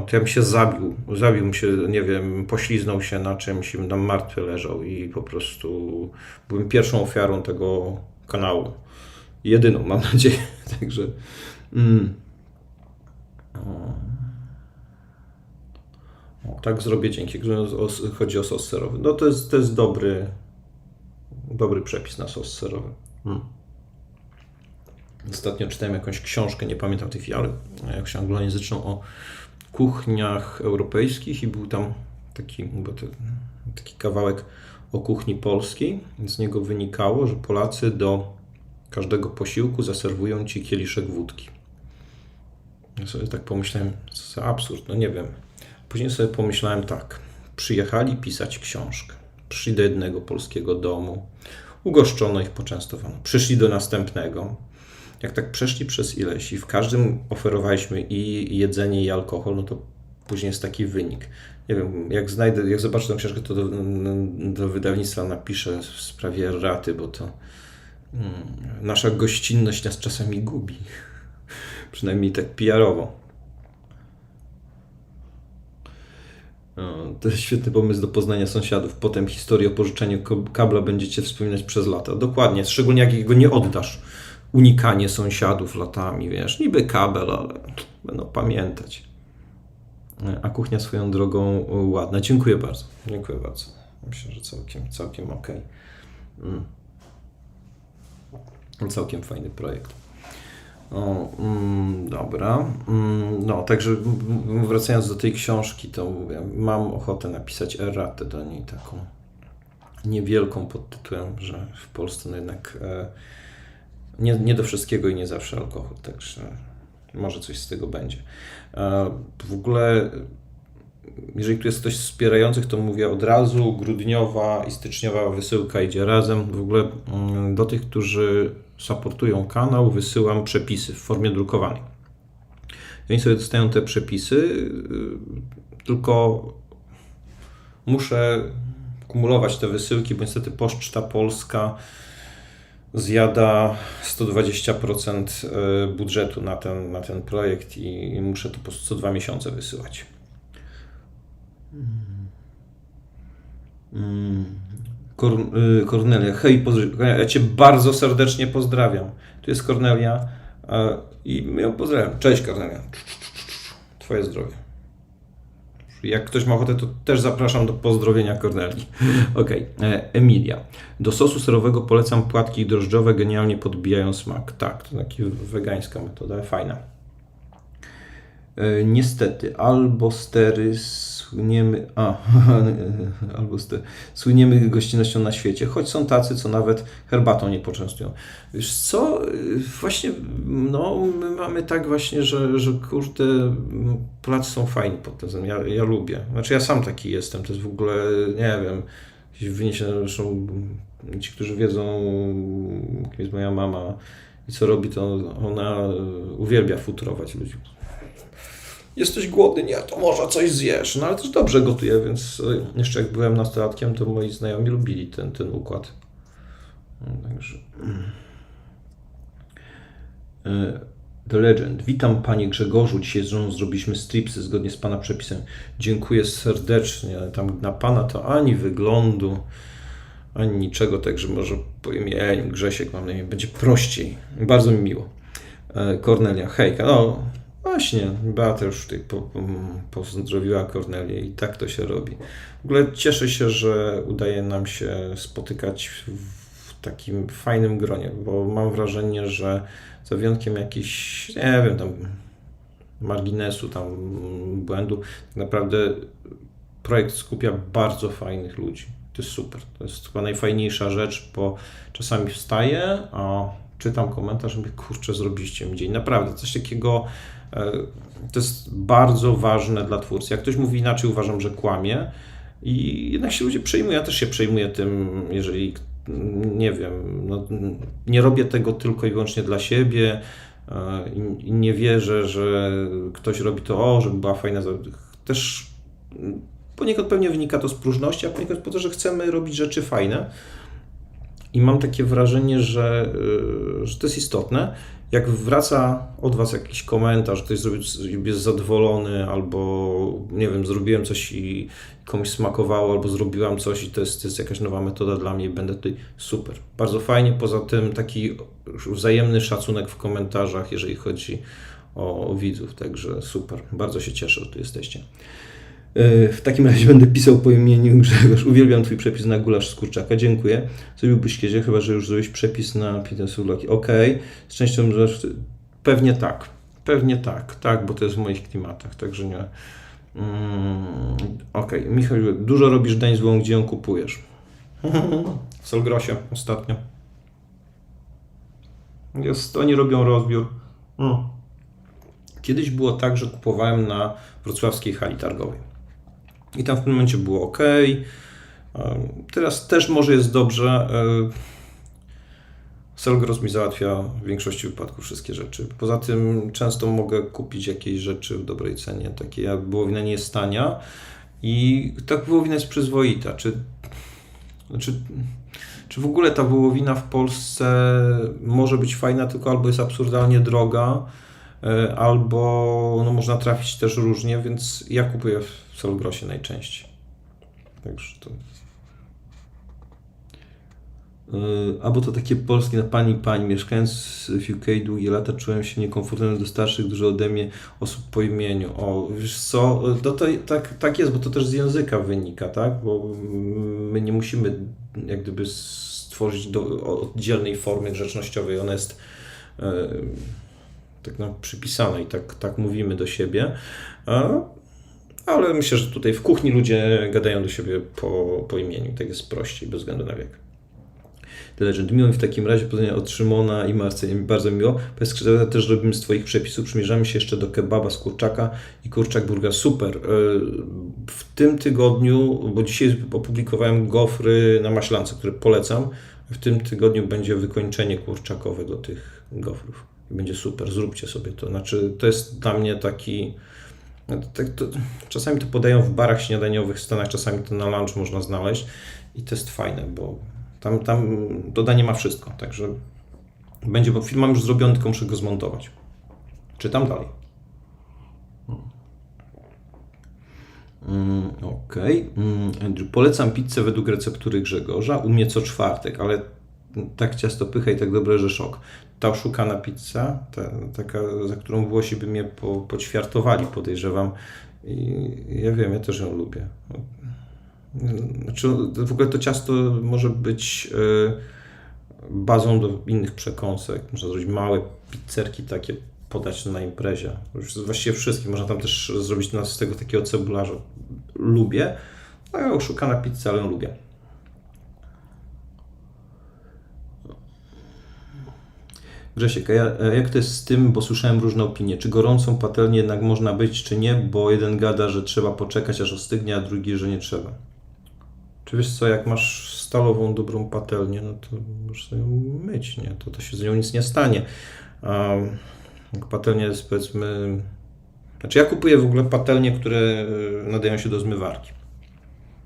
to ja bym się zabił bym się, nie wiem, pośliznął się na czymś i bym tam martwy leżał i po prostu byłem pierwszą ofiarą tego kanału. Jedyną, mam nadzieję. Także... tak zrobię, dzięki. Chodzi o sos serowy. No to jest dobry przepis na sos serowy. Ostatnio czytałem jakąś książkę, nie pamiętam tej chwili, ale jakąś anglojęzyczną o kuchniach europejskich i był tam taki kawałek o kuchni polskiej. Z niego wynikało, że Polacy do każdego posiłku zaserwują ci kieliszek wódki. Ja sobie tak pomyślałem, co za absurd, no nie wiem. Później sobie pomyślałem tak, przyjechali pisać książkę, przyszli do jednego polskiego domu, ugoszczono ich, poczęstowano, przyszli do następnego. Jak tak przeszli przez ileś i w każdym oferowaliśmy i jedzenie, i alkohol, no to później jest taki wynik. Nie wiem, jak zobaczę tę książkę, to do wydawnictwa napiszę w sprawie raty, bo to nasza gościnność nas czasami gubi. Przynajmniej tak PR-owo. To jest świetny pomysł do poznania sąsiadów. Potem historię o pożyczeniu kabla będziecie wspominać przez lata. Dokładnie, szczególnie jak go nie oddasz. Unikanie sąsiadów latami, wiesz, niby kabel, ale będą pamiętać. A kuchnia swoją drogą ładna. Dziękuję bardzo. Dziękuję bardzo. Myślę, że całkiem okej. Całkiem fajny projekt. Dobra. No, także wracając do tej książki, to mówię, mam ochotę napisać erratę do niej, taką niewielką pod tytułem, że w Polsce no jednak nie do wszystkiego i nie zawsze alkohol, także może coś z tego będzie. W ogóle, jeżeli tu jest ktoś z wspierających, to mówię od razu, grudniowa i styczniowa wysyłka idzie razem. W ogóle do tych, którzy supportują kanał, wysyłam przepisy w formie drukowanej. I oni sobie dostają te przepisy, tylko muszę kumulować te wysyłki, bo niestety Poczta Polska zjada 120% budżetu na ten projekt i muszę to po prostu co 2 miesiące wysyłać. Kornelia, hej, ja Cię bardzo serdecznie pozdrawiam. Tu jest Kornelia i my ją pozdrawiam. Cześć Kornelia. Twoje zdrowie. Jak ktoś ma ochotę, to też zapraszam do pozdrowienia Kornelii. Okej. Emilia. Do sosu serowego polecam płatki drożdżowe, genialnie podbijają smak. Tak, to taka wegańska metoda, fajna. Niestety, słyniemy gościnnością na świecie, choć są tacy, co nawet herbatą nie poczęstują. Wiesz co, właśnie, no, my mamy tak właśnie, że kurde, Polacy są fajni pod tym względem, ja lubię. Znaczy ja sam taki jestem, to jest w ogóle, nie wiem, jakieś wyniesione, zresztą ci, którzy wiedzą, kim jest moja mama i co robi, to ona uwielbia futrować ludzi. Jesteś głodny? Nie, to może coś zjesz. No ale też dobrze gotuję, więc jeszcze jak byłem nastolatkiem, to moi znajomi lubili ten układ. Także... The Legend. Witam Panie Grzegorzu. Dzisiaj z żoną zrobiliśmy stripsy zgodnie z Pana przepisem. Dziękuję serdecznie. Tam na Pana to ani wyglądu, ani niczego, także może po imieniu Grzesiek mam na imię. Będzie prościej. Bardzo mi miło. Kornelia. Hejka. No, właśnie, Beata już tutaj pozdrowiła Kornelię i tak to się robi. W ogóle cieszę się, że udaje nam się spotykać w takim fajnym gronie, bo mam wrażenie, że za wyjątkiem jakichś, nie wiem, tam marginesu, tam błędu, tak naprawdę projekt skupia bardzo fajnych ludzi. To jest super. To jest chyba najfajniejsza rzecz, bo czasami wstaję, a czytam komentarz, mówię, kurczę, zrobiliście mi dzień. Naprawdę, coś takiego, to jest bardzo ważne dla twórcy. Jak ktoś mówi inaczej, uważam, że kłamie i jednak się ludzie przejmują. Ja też się przejmuję tym, jeżeli, nie wiem, no, nie robię tego tylko i wyłącznie dla siebie i nie wierzę, że ktoś robi to, żeby była fajna. Też poniekąd pewnie wynika to z próżności, a poniekąd po to, że chcemy robić rzeczy fajne. I mam takie wrażenie, że to jest istotne. Jak wraca od Was jakiś komentarz, ktoś jest zadowolony, albo nie wiem, zrobiłem coś i komuś smakowało, albo zrobiłam coś i to jest jakaś nowa metoda dla mnie, będę tutaj super. Bardzo fajnie, poza tym taki wzajemny szacunek w komentarzach, jeżeli chodzi o widzów, także super. Bardzo się cieszę, że tu jesteście. W takim razie będę pisał po imieniu Grzegorz. Uwielbiam twój przepis na gulasz z kurczaka. Dziękuję. Zrobiłbyś kiedyś, chyba że już zrobiłeś przepis na pitę souvlaki. Okej. Z częścią pewnie tak. Pewnie tak. Tak, bo to jest w moich klimatach, także nie. Okej. Michał, dużo robisz dań z wołą, gdzie ją kupujesz? W Solgrosie ostatnio. Oni robią rozbiór. Kiedyś było tak, że kupowałem na wrocławskiej hali targowej. I tam w tym momencie było ok. Teraz też może jest dobrze. Selgros mi załatwia w większości wypadków wszystkie rzeczy. Poza tym często mogę kupić jakieś rzeczy w dobrej cenie. Takie jak wołowina nie jest tania i ta wołowina jest przyzwoita. Czy w ogóle ta wołowina w Polsce może być fajna, tylko albo jest absurdalnie droga, albo no, można trafić też różnie, więc ja kupuję w Selgrosie najczęściej. Także to... Albo to takie polskie na pani. Mieszkając w UK długie lata czułem się niekomfortowo do starszych, dużo ode mnie osób po imieniu. O, wiesz co, tak jest, bo to też z języka wynika, tak? Bo my nie musimy jak gdyby stworzyć oddzielnej formy grzecznościowej. Ona jest tak przypisana i tak mówimy do siebie. Ale myślę, że tutaj w kuchni ludzie gadają do siebie po imieniu. Tak jest prościej, bez względu na wiek. The Legend. Miło mi w takim razie poznania od Szymona i Marceli. Bardzo miło. Bez też robimy z Twoich przepisów. Przymierzamy się jeszcze do kebaba z kurczaka i kurczak burger. Super. W tym tygodniu, bo dzisiaj opublikowałem gofry na maślance, które polecam. W tym tygodniu będzie wykończenie kurczakowe do tych gofrów. Będzie super. Zróbcie sobie to. Znaczy, to jest dla mnie taki... czasami to podają w barach śniadaniowych w Stanach, czasami to na lunch można znaleźć i to jest fajne, bo tam dodanie ma wszystko, także będzie, bo film mam już zrobiony, tylko muszę go zmontować. Czytam dalej. Okej. Andrew, polecam pizzę według receptury Grzegorza. U mnie co czwartek, ale tak ciasto pycha i tak dobre, że szok. Ta oszukana pizza, taka, za którą Włosi by mnie poćwiartowali, podejrzewam. I ja wiem, ja też ją lubię. Znaczy, w ogóle to ciasto może być bazą do innych przekąsek. Można zrobić małe pizzerki takie, podać na imprezie. Już właściwie wszystkie. Można tam też zrobić z tego takiego cebularza. Lubię. Oszukana pizza, ale ją lubię. Grzesiek, a jak to jest z tym, bo słyszałem różne opinie, czy gorącą patelnię jednak można być, czy nie, bo jeden gada, że trzeba poczekać, aż ostygnie, a drugi, że nie trzeba. Czy wiesz co, jak masz stalową, dobrą patelnię, no to możesz sobie ją myć, nie? To się z nią nic nie stanie. Jak patelnia jest, powiedzmy... Znaczy ja kupuję w ogóle patelnie, które nadają się do zmywarki.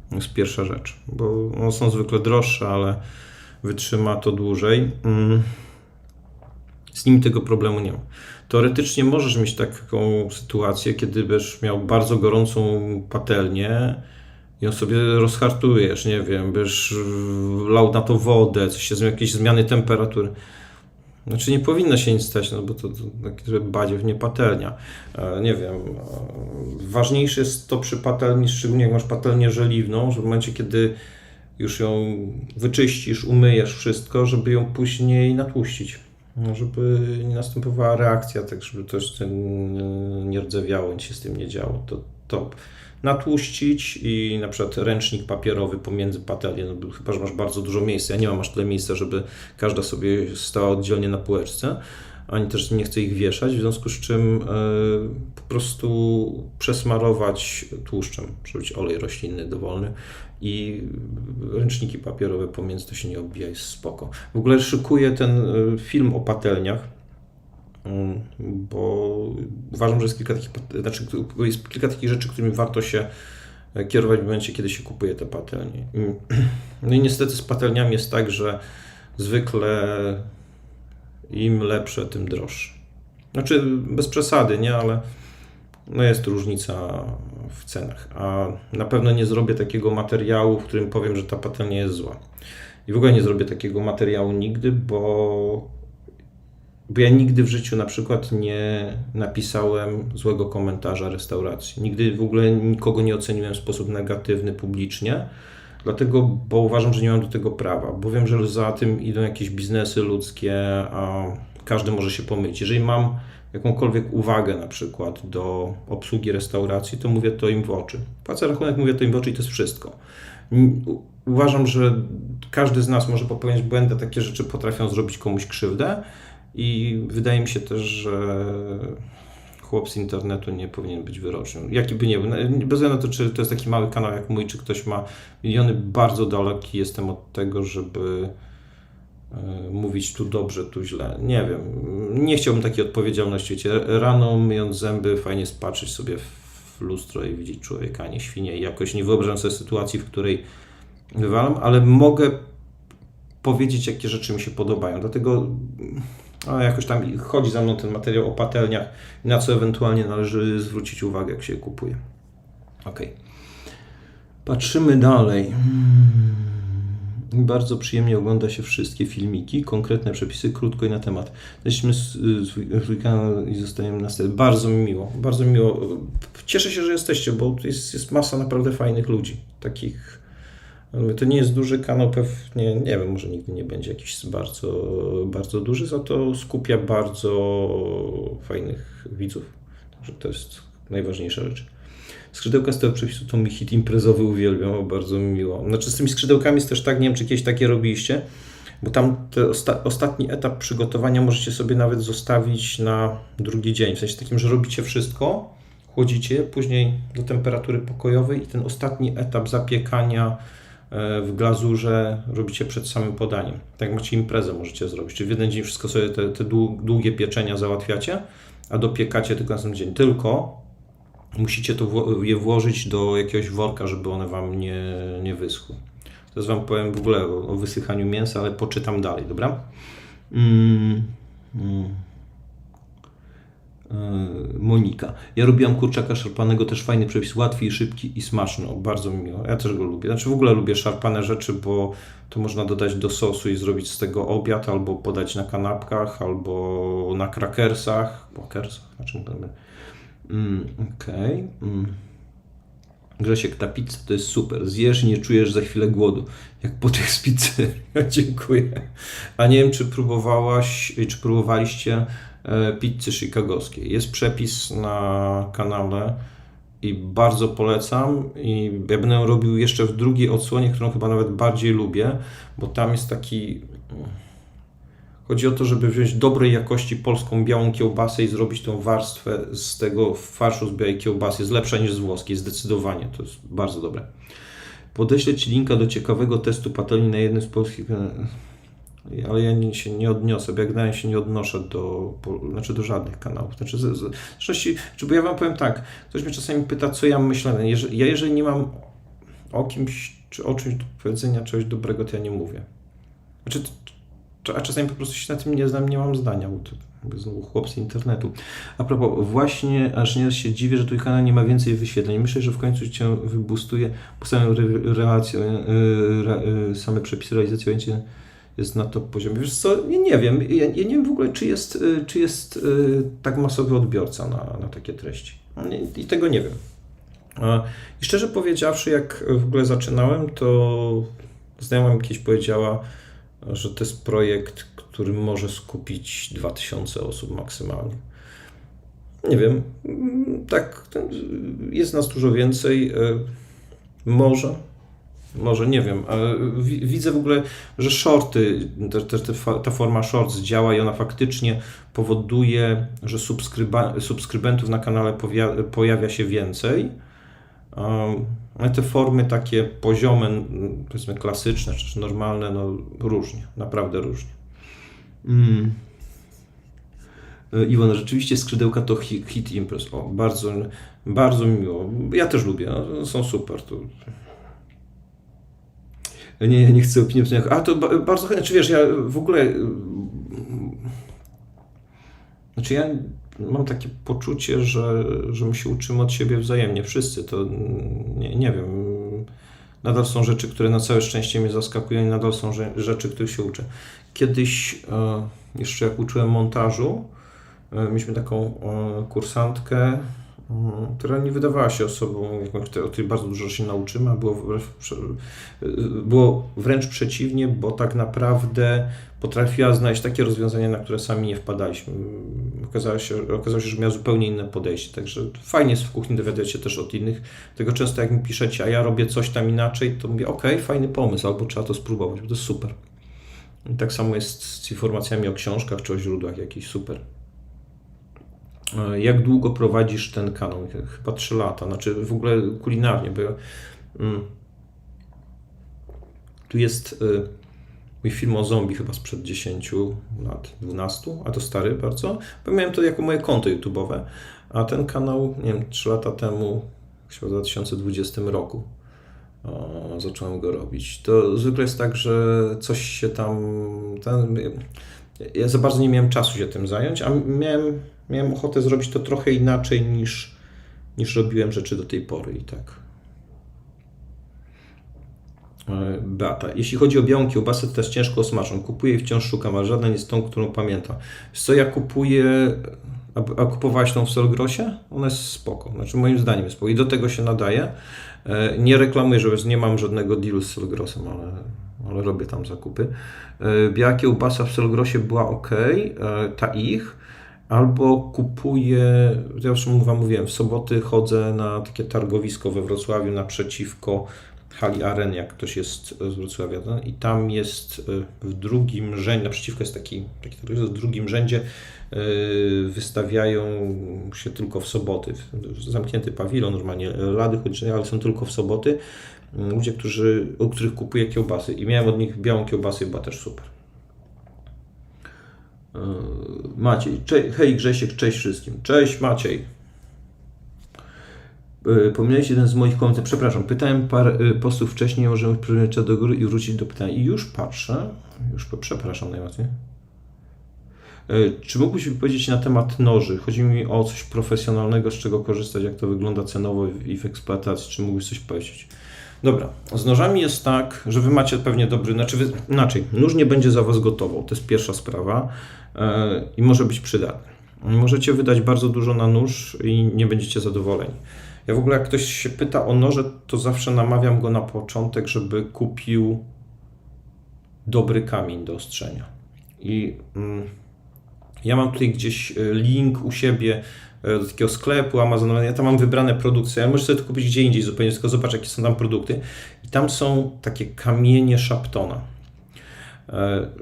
To jest pierwsza rzecz, bo one są zwykle droższe, ale wytrzyma to dłużej. Z nimi tego problemu nie ma. Teoretycznie możesz mieć taką sytuację, kiedy będziesz miał bardzo gorącą patelnię i ją sobie rozhartujesz, nie wiem, będziesz lał na to wodę, jakieś zmiany temperatury. Znaczy nie powinno się nic stać, no bo to takie badziew, nie patelnia. Nie wiem, ważniejsze jest to przy patelni, szczególnie jak masz patelnię żeliwną, że w momencie, kiedy już ją wyczyścisz, umyjesz wszystko, żeby ją później natłuścić. Żeby nie następowała reakcja, tak żeby też nie rdzewiało, nic się z tym nie działo. To natłuścić i na przykład ręcznik papierowy pomiędzy patelnię, no, chyba że masz bardzo dużo miejsca. Ja nie mam aż tyle miejsca, żeby każda sobie stała oddzielnie na półeczce, ani też nie chcę ich wieszać, w związku z czym po prostu przesmarować tłuszczem, zrobić olej roślinny dowolny i ręczniki papierowe pomiędzy, to się nie odbija, jest spoko. W ogóle szykuję ten film o patelniach, bo uważam, że jest kilka takich rzeczy, którymi warto się kierować w momencie, kiedy się kupuje te patelnie. No i niestety z patelniami jest tak, że zwykle im lepsze, tym droższe. Znaczy bez przesady, nie, ale no jest różnica w cenach, a na pewno nie zrobię takiego materiału, w którym powiem, że ta patelnia jest zła. I w ogóle nie zrobię takiego materiału nigdy, bo Bo ja nigdy w życiu na przykład nie napisałem złego komentarza restauracji. Nigdy w ogóle nikogo nie oceniłem w sposób negatywny publicznie, dlatego, bo uważam, że nie mam do tego prawa, bo wiem, że za tym idą jakieś biznesy ludzkie, a każdy może się pomylić. Jeżeli mam jakąkolwiek uwagę na przykład do obsługi restauracji, to mówię to im w oczy. Płacę rachunek, mówię to im w oczy i to jest wszystko. Uważam, że każdy z nas może popełniać błędy, takie rzeczy potrafią zrobić komuś krzywdę i wydaje mi się też, że chłop z internetu nie powinien być wyroczny. Jaki by nie był. Bez względu na to, czy to jest taki mały kanał jak mój, czy ktoś ma miliony, bardzo daleki jestem od tego, żeby mówić tu dobrze, tu źle. Nie wiem. Nie chciałbym takiej odpowiedzialności. Wiecie, rano myjąc zęby, fajnie jest patrzeć sobie w lustro i widzieć człowieka, a nie świnię. I jakoś nie wyobrażam sobie sytuacji, w której wywalam, ale mogę powiedzieć, jakie rzeczy mi się podobają. Dlatego jakoś tam chodzi za mną ten materiał o patelniach, na co ewentualnie należy zwrócić uwagę, jak się je kupuje. Ok. Patrzymy dalej. Bardzo przyjemnie ogląda się wszystkie filmiki, konkretne przepisy, krótko i na temat. Jesteśmy swój kanał i zostaniemy na stole. Bardzo mi miło, bardzo mi miło. Cieszę się, że jesteście, bo jest masa naprawdę fajnych ludzi, takich. To nie jest duży kanał, pewnie, nie wiem, może nigdy nie będzie jakiś bardzo, bardzo duży, za to skupia bardzo fajnych widzów. Także to jest najważniejsza rzecz. Skrzydełka z tego przepisu to mi hit imprezowy, uwielbiam, bardzo mi miło. Znaczy z tymi skrzydełkami jest też tak, nie wiem, czy kiedyś takie robiliście, bo tam ostatni etap przygotowania możecie sobie nawet zostawić na drugi dzień, w sensie takim, że robicie wszystko, chłodzicie, później do temperatury pokojowej i ten ostatni etap zapiekania w glazurze robicie przed samym podaniem. Tak jak macie imprezę, możecie zrobić. Czyli w jeden dzień wszystko sobie te długie pieczenia załatwiacie, a dopiekacie tylko na następny dzień. Tylko musicie je włożyć do jakiegoś worka, żeby one Wam nie wyschły. Teraz Wam powiem w ogóle o wysychaniu mięsa, ale poczytam dalej, dobra? Monika. Ja robiłam kurczaka szarpanego, też fajny przepis, łatwy, szybki i smaczny. Bardzo mi miło. Ja też go lubię. Znaczy w ogóle lubię szarpane rzeczy, bo to można dodać do sosu i zrobić z tego obiad, albo podać na kanapkach, albo na krakersach. Na czym to będzie? Okej. Grzesiek, ta pizza to jest super. Zjesz i nie czujesz za chwilę głodu. Jak po tych z pizzy. Dziękuję. A nie wiem, czy próbowaliście pizzy chicagowskiej. Jest przepis na kanale i bardzo polecam. I ja będę ją robił jeszcze w drugiej odsłonie, którą chyba nawet bardziej lubię, bo tam jest taki... Chodzi o to, żeby wziąć dobrej jakości polską białą kiełbasę i zrobić tą warstwę z tego farszu z białej kiełbasy. Jest lepsza niż z włoskiej, zdecydowanie. To jest bardzo dobre. Podeślę Ci linka do ciekawego testu patelni na jednym z polskich... Ale ja się nie odniosę, bo jak dałem się nie odnoszę do żadnych kanałów. Znaczy, bo ja Wam powiem tak, ktoś mnie czasami pyta, co ja myślę. Jeżeli nie mam o kimś, czy o czymś do powiedzenia, czegoś dobrego, to ja nie mówię. Znaczy, a czasami po prostu się na tym nie znam, nie mam zdania, bo to znowu chłop z internetu. A propos, właśnie aż nieraz się dziwię, że twój kanał nie ma więcej wyświetleń. Myślę, że w końcu Cię wybustuje, bo same przepisy realizacji jest na top poziomie. Wiesz co, nie wiem, ja nie wiem w ogóle, czy jest tak masowy odbiorca na takie treści. I tego nie wiem. I szczerze powiedziawszy, jak w ogóle zaczynałem, to znajoma mi kiedyś powiedziała, że to jest projekt, który może skupić 2000 osób maksymalnie. Nie wiem, tak, jest nas dużo więcej, może, nie wiem, ale widzę w ogóle, że shorty, ta forma shorts działa i ona faktycznie powoduje, że subskrybentów na kanale pojawia się więcej. Ale te formy takie poziome, powiedzmy klasyczne czy normalne, no różnie, naprawdę różnie. Iwona, rzeczywiście skrzydełka to hit imprez. O, bardzo, bardzo mi miło. Ja też lubię, no, są super. To... Nie chcę opinii, a to bardzo chętnie, czy wiesz, ja w ogóle... Znaczy ja mam takie poczucie, że my się uczymy od siebie wzajemnie, wszyscy, to nie wiem, nadal są rzeczy, które na całe szczęście mnie zaskakują i nadal są rzeczy, których się uczę. Kiedyś jeszcze jak uczyłem montażu, mieliśmy taką kursantkę, która nie wydawała się osobą, o której bardzo dużo się nauczymy, a było wręcz przeciwnie, bo tak naprawdę potrafiła znaleźć takie rozwiązania, na które sami nie wpadaliśmy. Okazało się, że miała zupełnie inne podejście, także fajnie jest w kuchni dowiadać się też od innych. Tego często jak mi piszecie, a ja robię coś tam inaczej, to mówię, okej, fajny pomysł, albo trzeba to spróbować, bo to jest super. I tak samo jest z informacjami o książkach czy o źródłach jakichś, super. Jak długo prowadzisz ten kanał? Chyba 3 lata, znaczy w ogóle kulinarnie, bo tu jest mój film o zombie chyba sprzed 10 lat, 12, a to stary bardzo, bo miałem to jako moje konto YouTube'owe, a ten kanał, nie wiem, 3 lata temu, chyba w 2020 roku zacząłem go robić. To zwykle jest tak, że coś się tam... Ja za bardzo nie miałem czasu się tym zająć, a miałem ochotę zrobić to trochę inaczej niż robiłem rzeczy do tej pory i tak. Beata. Jeśli chodzi o białą kiełbasę, to też ciężko osmażą. Kupuję i wciąż szukam, ale żadna nie jest tą, którą pamiętam. Wiesz co, ja kupuję... A kupowałeś tą w Solgrosie? Ona jest spoko. Znaczy moim zdaniem jest spoko. I do tego się nadaje. Nie reklamuję, że nie mam żadnego dealu z Solgrosem, ale robię tam zakupy. Biała kiełbasa w Solgrosie była ok, ta ich. Albo kupuję, ja już Wam mówiłem, w soboty chodzę na takie targowisko we Wrocławiu naprzeciwko hali Aren, jak ktoś jest z Wrocławia, i tam jest w drugim rzędzie, naprzeciwko jest taki targowisko, w drugim rzędzie wystawiają się tylko w soboty, zamknięty pawilon, normalnie lady chodzi, ale są tylko w soboty, ludzie, u których kupuję kiełbasy i miałem od nich białą kiełbasę, była też super. Maciej, hej Grzesiek, cześć wszystkim. Cześć Maciej. Pominąłeś jeden z moich komentarzy, przepraszam, pytałem parę postów wcześniej, możemy przyjąć czas do góry i wrócić do pytania. I już patrzę, przepraszam najmocniej. Czy mógłbyś powiedzieć na temat noży? Chodzi mi o coś profesjonalnego, z czego korzystać, jak to wygląda cenowo i w eksploatacji. Czy mógłbyś coś powiedzieć? Dobra, z nożami jest tak, że wy macie pewnie dobry, inaczej, nóż nie będzie za was gotował, to jest pierwsza sprawa i może być przydatny. Możecie wydać bardzo dużo na nóż i nie będziecie zadowoleni. Ja w ogóle jak ktoś się pyta o noże, to zawsze namawiam go na początek, żeby kupił dobry kamień do ostrzenia. I ja mam tutaj gdzieś link u siebie do takiego sklepu Amazonowego, ja tam mam wybrane produkty, ale możesz sobie to kupić gdzie indziej zupełnie, tylko zobacz jakie są tam produkty. I tam są takie kamienie Shaptona.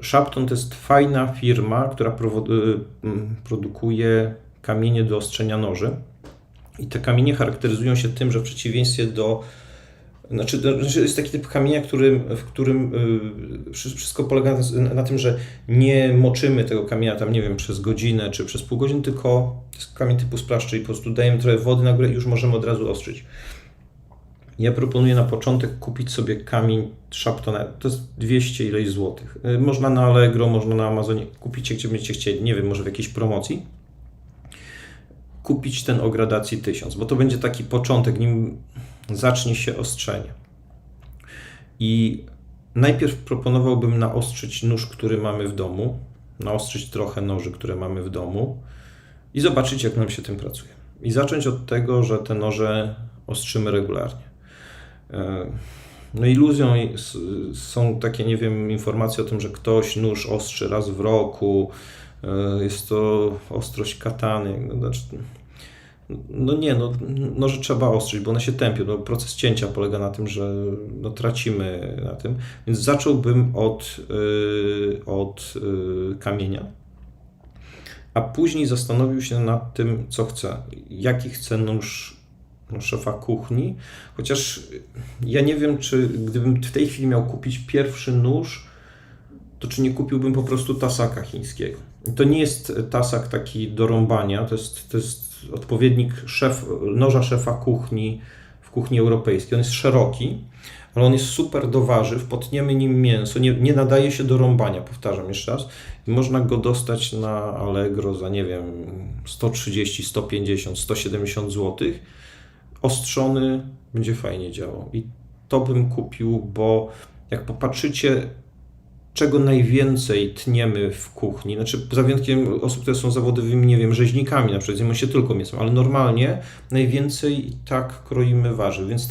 Shapton to jest fajna firma, która produkuje kamienie do ostrzenia noży. I te kamienie charakteryzują się tym, że w przeciwieństwie do... Znaczy jest taki typ kamienia, w którym wszystko polega na tym, że nie moczymy tego kamienia tam, nie wiem, przez godzinę czy przez pół godziny, tylko to jest kamień typu splash, czyli po prostu dajemy trochę wody na górę i już możemy od razu ostrzyć. Ja proponuję na początek kupić sobie kamień Shaptona, to jest 200 ileś złotych. Można na Allegro, można na Amazonie, kupicie gdzie będziecie chcieli, nie wiem, może w jakiejś promocji. Kupić ten o gradacji 1000, bo to będzie taki początek, nim zacznie się ostrzenie. I najpierw proponowałbym naostrzyć nóż, który mamy w domu, naostrzyć trochę noży, które mamy w domu i zobaczyć, jak nam się tym pracuje. I zacząć od tego, że te noże ostrzymy regularnie. No iluzją są takie, nie wiem, informacje o tym, że ktoś nóż ostrzy raz w roku, jest to ostrość katany. Noże trzeba ostrzyć, bo one się tępią. No, proces cięcia polega na tym, że tracimy na tym. Więc zacząłbym od kamienia, a później zastanowił się nad tym, co chcę. Jaki chcę nóż szefa kuchni. Chociaż ja nie wiem, czy gdybym w tej chwili miał kupić pierwszy nóż, to czy nie kupiłbym po prostu tasaka chińskiego. To nie jest tasak taki do rąbania, to jest odpowiednik noża szefa kuchni w kuchni europejskiej. On jest szeroki, ale on jest super do warzyw, potniemy nim mięso, nie nadaje się do rąbania, powtarzam jeszcze raz. I można go dostać na Allegro za, nie wiem, 130, 150, 170 zł. Ostrzony będzie fajnie działał. I to bym kupił, bo jak popatrzycie, czego najwięcej tniemy w kuchni, znaczy za wyjątkiem osób, które są zawodowymi, nie wiem, rzeźnikami na przykład, zajmują się tylko mięsem, ale normalnie najwięcej i tak kroimy warzyw, więc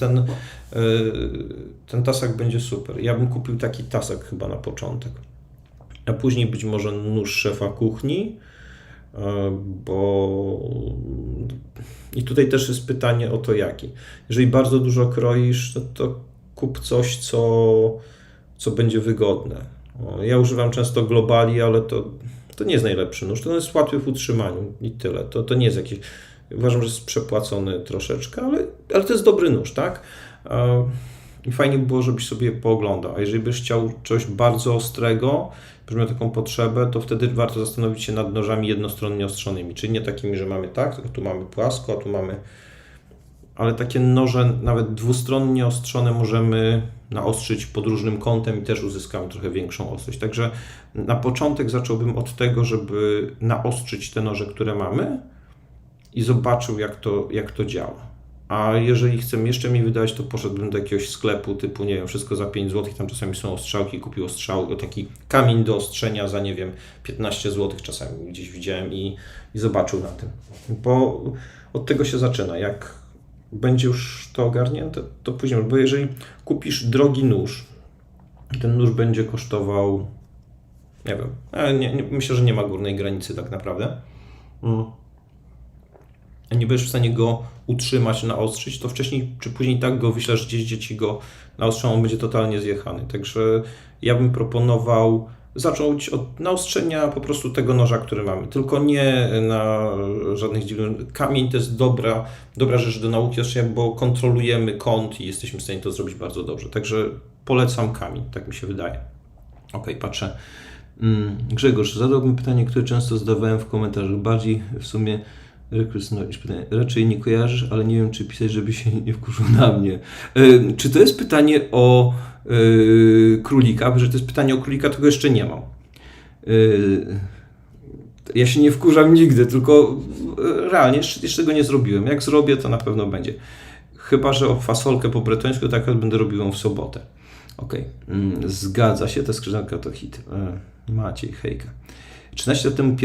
ten tasak będzie super. Ja bym kupił taki tasak chyba na początek, a później być może nóż szefa kuchni, bo i tutaj też jest pytanie o to jaki. Jeżeli bardzo dużo kroisz, to kup coś, co będzie wygodne. Ja używam często Globali, ale to nie jest najlepszy nóż. To jest łatwy w utrzymaniu i tyle. To nie jest jakiś... Uważam, że jest przepłacony troszeczkę, ale to jest dobry nóż, tak? I fajnie by było, żebyś sobie pooglądał. A jeżeli byś chciał coś bardzo ostrego, byś miał taką potrzebę, to wtedy warto zastanowić się nad nożami jednostronnie ostrzonymi. Czyli nie takimi, że mamy tak, tylko tu mamy płasko, a tu mamy... Ale takie noże nawet dwustronnie ostrzone możemy naostrzyć pod różnym kątem i też uzyskamy trochę większą ostrość. Także na początek zacząłbym od tego, żeby naostrzyć te noże, które mamy i zobaczył, jak to działa. A jeżeli chcę jeszcze mi wydać, to poszedłbym do jakiegoś sklepu typu, nie wiem, wszystko za 5 zł, tam czasami są ostrzałki, kupił taki kamień do ostrzenia za, nie wiem, 15 zł czasami gdzieś widziałem i zobaczył na tym. Bo od tego się zaczyna. Jak będzie już to ogarnięte, to później, bo jeżeli kupisz drogi nóż, ten nóż będzie kosztował, nie wiem, myślę, że nie ma górnej granicy tak naprawdę. A nie będziesz w stanie go utrzymać, naostrzyć, to wcześniej czy później tak go wyślesz gdzieś, gdzie ci go naostrzą, on będzie totalnie zjechany. Także ja bym proponował zacząć od naostrzenia po prostu tego noża, który mamy. Tylko nie na żadnych dziwnych... Kamień to jest dobra rzecz do nauki ostrzenia, bo kontrolujemy kąt i jesteśmy w stanie to zrobić bardzo dobrze. Także polecam kamień, tak mi się wydaje. Okej, patrzę. Grzegorz, zadałbym pytanie, które często zadawałem w komentarzach. Bardziej w sumie raczej nie kojarzysz, ale nie wiem, czy pisać, żeby się nie wkurzył na mnie. Czy to jest pytanie o królika? Bo że to jest pytanie o królika, tego jeszcze nie mam. Ja się nie wkurzam nigdy, tylko realnie jeszcze go nie zrobiłem. Jak zrobię, to na pewno będzie. Chyba że o fasolkę po bretońsku, tak jak będę robił ją w sobotę. Okej. Zgadza się, ta skrzynka to hit. Maciej, hejka. 13 lat temu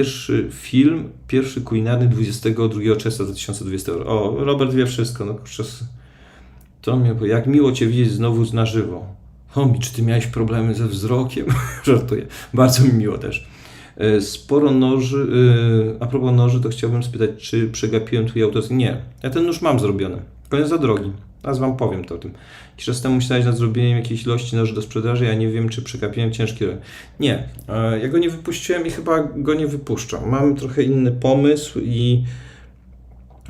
pierwszy kulinarny 22 czerwca 2020 roku. O, Robert wie wszystko. No kurczę, to mnie, jak miło Cię widzieć znowu na żywo. Czy Ty miałeś problemy ze wzrokiem? Żartuję. Bardzo mi miło też. Sporo noży. A propos noży, to chciałbym spytać, czy przegapiłem Twój autorskie? Nie. Ja ten nóż mam zrobiony. To jest za drogi. Teraz Wam powiem to o tym. Jakiś czas temu myślałeś nad zrobieniem jakiejś ilości noży do sprzedaży, ja nie wiem, czy przegapiłem ciężki rok. Nie. Ja go nie wypuściłem i chyba go nie wypuszczam. Mam trochę inny pomysł i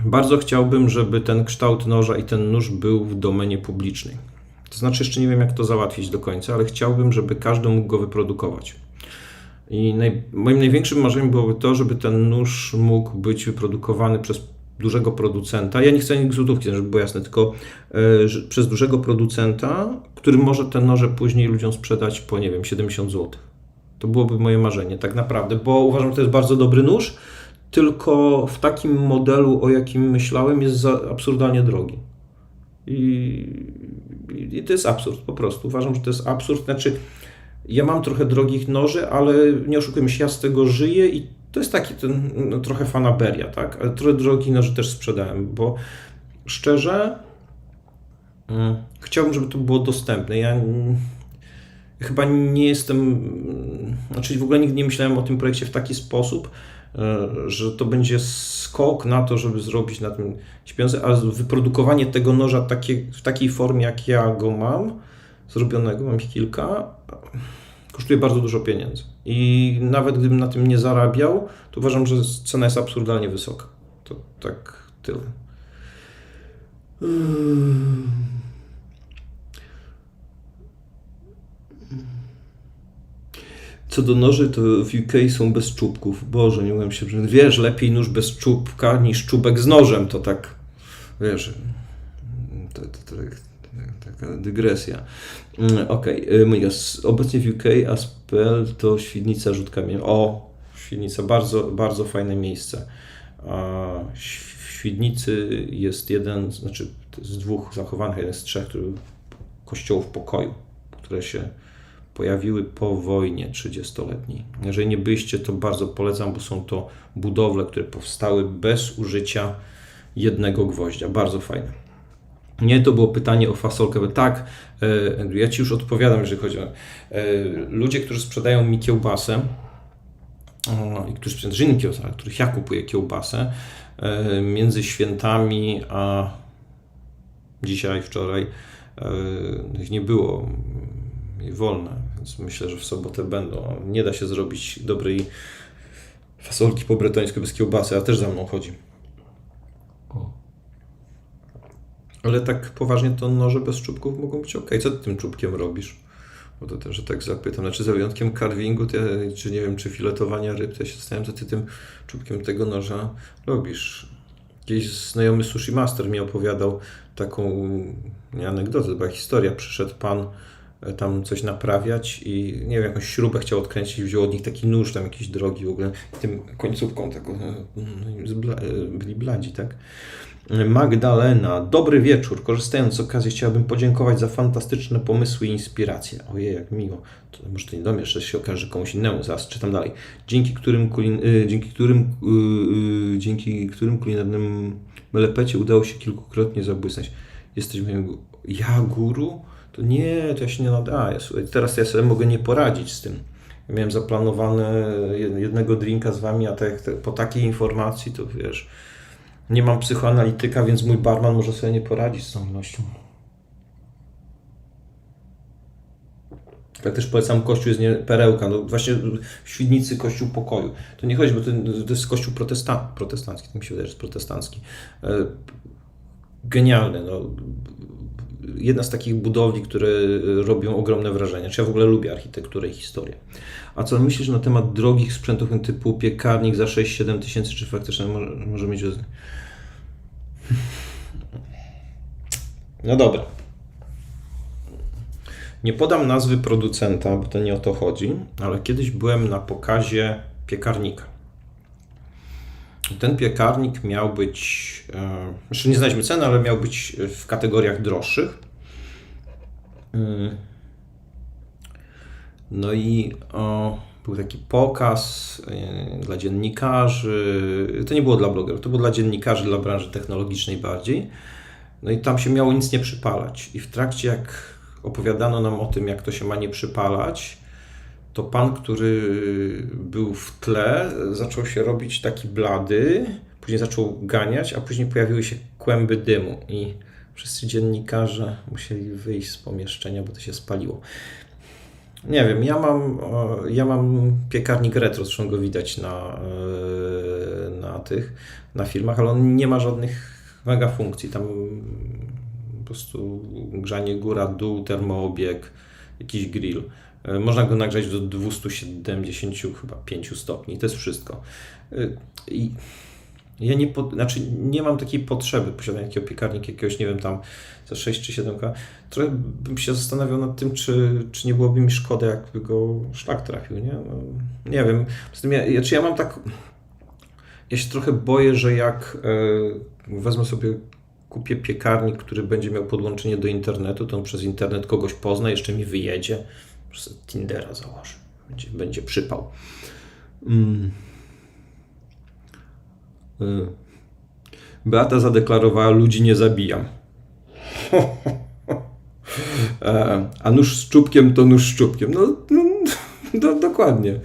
bardzo chciałbym, żeby ten kształt noża i ten nóż był w domenie publicznej. To znaczy, jeszcze nie wiem, jak to załatwić do końca, ale chciałbym, żeby każdy mógł go wyprodukować. I moim największym marzeniem byłoby to, żeby ten nóż mógł być wyprodukowany przez dużego producenta. Ja nie chcę nikt złotówki, żeby było jasne, tylko przez dużego producenta, który może te noże później ludziom sprzedać po, nie wiem, 70 zł. To byłoby moje marzenie, tak naprawdę, bo uważam, że to jest bardzo dobry nóż, tylko w takim modelu, o jakim myślałem, jest absurdalnie drogi. I to jest absurd, po prostu. Uważam, że to jest absurd. Znaczy, ja mam trochę drogich noży, ale nie oszukujmy się, ja z tego żyję i to jest taki trochę fanaberia, tak? Ale trochę drogi noży też sprzedałem, bo szczerze chciałbym, żeby to było dostępne. Ja chyba nie jestem, znaczy w ogóle nigdy nie myślałem o tym projekcie w taki sposób, że to będzie skok na to, żeby zrobić na tym pieniądze, a wyprodukowanie tego noża w takiej formie, jak ja go mam, zrobionego, mam ich kilka, kosztuje bardzo dużo pieniędzy. I nawet gdybym na tym nie zarabiał, to uważam, że cena jest absurdalnie wysoka. To tak tyle. Co do noży, to w UK są bez czubków. Boże, nie mogłem się przyznać. Wiesz, lepiej nóż bez czubka niż czubek z nożem. To tak, wiesz, taka dygresja. Okej, obecnie w UK Aspel to Świdnica, rzut kamieniem. O, Świdnica, bardzo, bardzo fajne miejsce. W Świdnicy jest jeden, znaczy z dwóch zachowanych, jeden z trzech kościołów pokoju, które się pojawiły po wojnie 30-letniej. Jeżeli nie byliście, to bardzo polecam, bo są to budowle, które powstały bez użycia jednego gwoździa. Bardzo fajne. Nie, to było pytanie o fasolkę. Tak, ja Ci już odpowiadam, jeżeli chodzi o ludzie, którzy sprzedają mi kiełbasę, i którzy sprzedają kiełbasę, ale których ja kupuję kiełbasę, między świętami a dzisiaj, wczoraj ich nie było wolne, więc myślę, że w sobotę będą. Nie da się zrobić dobrej fasolki po bretońsku bez kiełbasy, a też za mną chodzi. Ale tak poważnie to noże bez czubków mogą być ok. Co ty tym czubkiem robisz? Bo to też, że tak zapytam. Znaczy za wyjątkiem carvingu, czy nie wiem, czy filetowania ryb, to ja się zastanawiam, co ty tym czubkiem tego noża robisz. Jakiś znajomy sushi master mi opowiadał taką, nie anegdotę, to była historia. Przyszedł pan tam coś naprawiać i nie wiem, jakąś śrubę chciał odkręcić i wziął od nich taki nóż tam jakiś drogi w ogóle. I tym końcówką taką byli bladzi, tak? Magdalena, dobry wieczór. Korzystając z okazji, chciałabym podziękować za fantastyczne pomysły i inspiracje. Ojej, jak miło. To może to nie do mnie, jeszcze się okaże komuś innemu. Zaraz czytam dalej. Dzięki którym kulinarnym melepecie udało się kilkukrotnie zabłysnąć. Jesteś moim... Ja, guru? To nie, to ja się nie nadaję. Słuchaj, teraz ja sobie mogę nie poradzić z tym. Ja miałem zaplanowane jednego drinka z wami, a po takiej informacji to wiesz... Nie mam psychoanalityka, więc mój barman może sobie nie poradzić z tą ilością. Tak też polecam, kościół jest perełka. No właśnie w Świdnicy kościół pokoju. To nie chodzi, bo to jest kościół protestancki, to mi się wydaje, że jest protestancki. Genialny. No. Jedna z takich budowli, które robią ogromne wrażenie. Czy ja w ogóle lubię architekturę i historię. A co myślisz na temat drogich sprzętów typu piekarnik za 6-7 tysięcy, czy faktycznie może mieć... No dobra. Nie podam nazwy producenta, bo to nie o to chodzi, ale kiedyś byłem na pokazie piekarnika. Ten piekarnik miał być, jeszcze nie znaliśmy ceny, ale miał być w kategoriach droższych. No i był taki pokaz dla dziennikarzy. To nie było dla blogerów, to było dla dziennikarzy, dla branży technologicznej bardziej. No i tam się miało nic nie przypalać. I w trakcie, jak opowiadano nam o tym, jak to się ma nie przypalać, to pan, który był w tle, zaczął się robić taki blady, później zaczął ganiać, a później pojawiły się kłęby dymu i wszyscy dziennikarze musieli wyjść z pomieszczenia, bo to się spaliło. Nie wiem, ja mam piekarnik retro, zresztą go widać na filmach, ale on nie ma żadnych mega funkcji. Tam po prostu grzanie góra-dół, termoobieg, jakiś grill. Można go nagrzać do 275 stopni. To jest wszystko. I ja nie mam takiej potrzeby posiadania takiego piekarnika, jakiegoś, nie wiem, tam za 6 czy 7K. Trochę bym się zastanawiał nad tym, czy nie byłoby mi szkoda, jakby go szlak trafił, nie? No, nie wiem. Z tym ja mam tak... Ja się trochę boję, że jak wezmę sobie, kupię piekarnik, który będzie miał podłączenie do internetu, to on przez internet kogoś pozna, jeszcze mi wyjedzie, może Tindera założy, będzie przypał. Beata zadeklarowała, ludzi nie zabijam. A nóż z czubkiem to nóż z czubkiem. Dokładnie.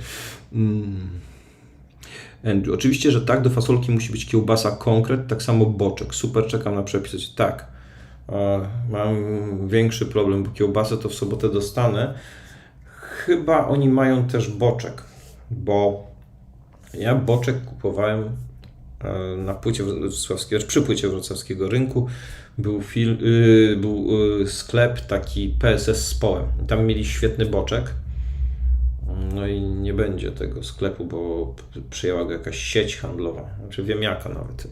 Andrew. Oczywiście, że tak, do fasolki musi być kiełbasa konkret, tak samo boczek. Super, czekam na przepisy. Tak, mam większy problem, bo kiełbasę to w sobotę dostanę. Chyba oni mają też boczek, bo ja boczek kupowałem na płycie wrocławskiego, przy płycie wrocławskiego rynku. Był sklep taki PSS z Połem. Tam mieli świetny boczek. No i nie będzie tego sklepu, bo przyjęła go jakaś sieć handlowa, znaczy wiem jaka nawet.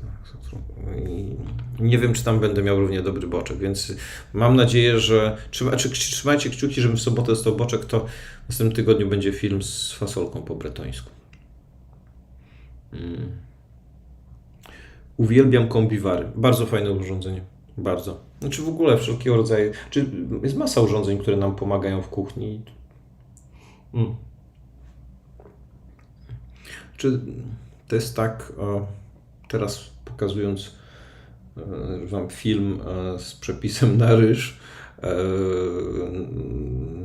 I nie wiem, czy tam będę miał równie dobry boczek, więc mam nadzieję, że trzymajcie kciuki, żebym w sobotę dostał boczek, to w następnym tygodniu będzie film z fasolką po bretońsku. Uwielbiam kombiwary. Bardzo fajne urządzenie. Bardzo. Znaczy w ogóle wszelkiego rodzaju. Jest masa urządzeń, które nam pomagają w kuchni. Mm. Czy to jest tak, teraz pokazując wam film z przepisem e,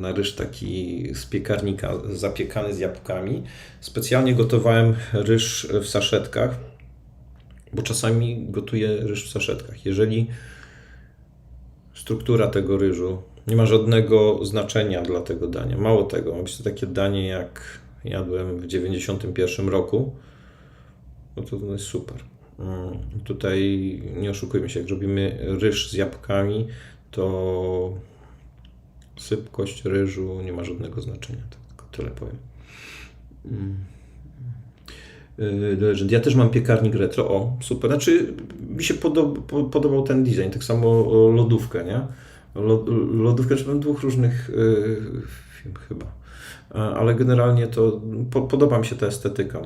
na ryż taki z piekarnika zapiekany z jabłkami. Specjalnie gotowałem ryż w saszetkach, bo czasami gotuję ryż w saszetkach. Jeżeli struktura tego ryżu nie ma żadnego znaczenia dla tego dania, mało tego, ma być to takie danie jak jadłem w 91 roku, no to jest super. Tutaj nie oszukujmy się, jak robimy ryż z jabłkami, to sypkość ryżu nie ma żadnego znaczenia, tylko tyle powiem. Legend. Ja też mam piekarnik retro, o super, znaczy mi się podobał ten design, tak samo lodówkę, nie? Lodówkę, czy mam dwóch różnych firm chyba. Ale generalnie to podoba mi się ta estetyka.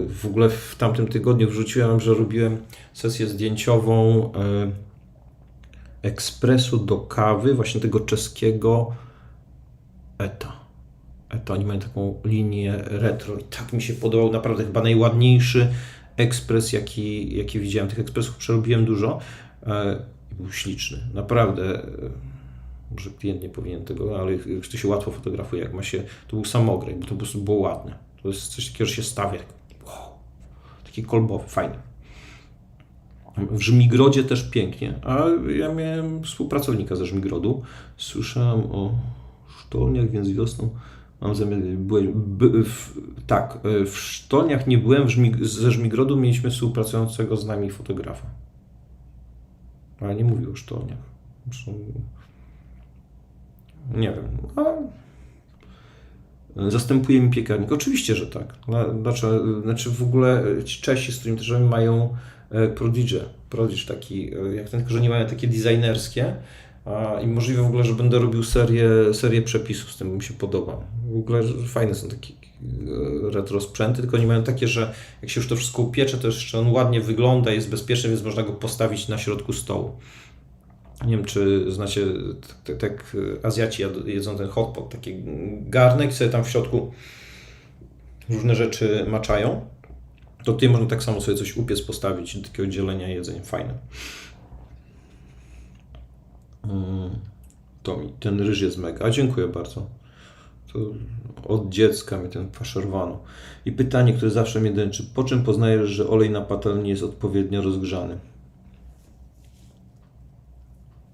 W ogóle w tamtym tygodniu wrzuciłem, że robiłem sesję zdjęciową ekspresu do kawy, właśnie tego czeskiego Eta. Oni mają taką linię retro i tak mi się podobał, naprawdę chyba najładniejszy ekspres, jaki widziałem. Tych ekspresów przerobiłem dużo i był śliczny, naprawdę. Może klient nie powinien tego, ale już to się łatwo fotografuje, jak ma się, to był samogrej, bo to po prostu było ładne. To jest coś takiego, że się stawia, wow, taki kolbowy, fajny. W Żmigrodzie też pięknie, a ja miałem współpracownika ze Żmigrodu. Słyszałem o sztolniach, więc wiosną mam zamiar. Tak, w sztolniach nie byłem, ze Żmigrodu mieliśmy współpracującego z nami fotografa. Ale nie mówił o sztolniach. Zresztą, nie wiem. Zastępuje mi piekarnik? Oczywiście, że tak. Znaczy w ogóle ci Czesi, z którymi też mają Prodigy taki, jak ten, tylko że nie mają takie designerskie i możliwe w ogóle, że będę robił serię przepisów, z tym mi się podoba. W ogóle fajne są takie retro sprzęty, tylko nie mają takie, że jak się już to wszystko upiecze, to jeszcze on ładnie wygląda, jest bezpieczny, więc można go postawić na środku stołu. Nie wiem, czy znacie, tak Azjaci jedzą ten hot pot, taki garnek i sobie tam w środku różne rzeczy maczają. To tutaj można tak samo sobie coś upiec, postawić do takiego dzielenia jedzenia. Fajne. Ten ryż jest mega. Dziękuję bardzo. To od dziecka mnie ten faszerowano. I pytanie, które zawsze mnie dręczy. Po czym poznajesz, że olej na patelni jest odpowiednio rozgrzany?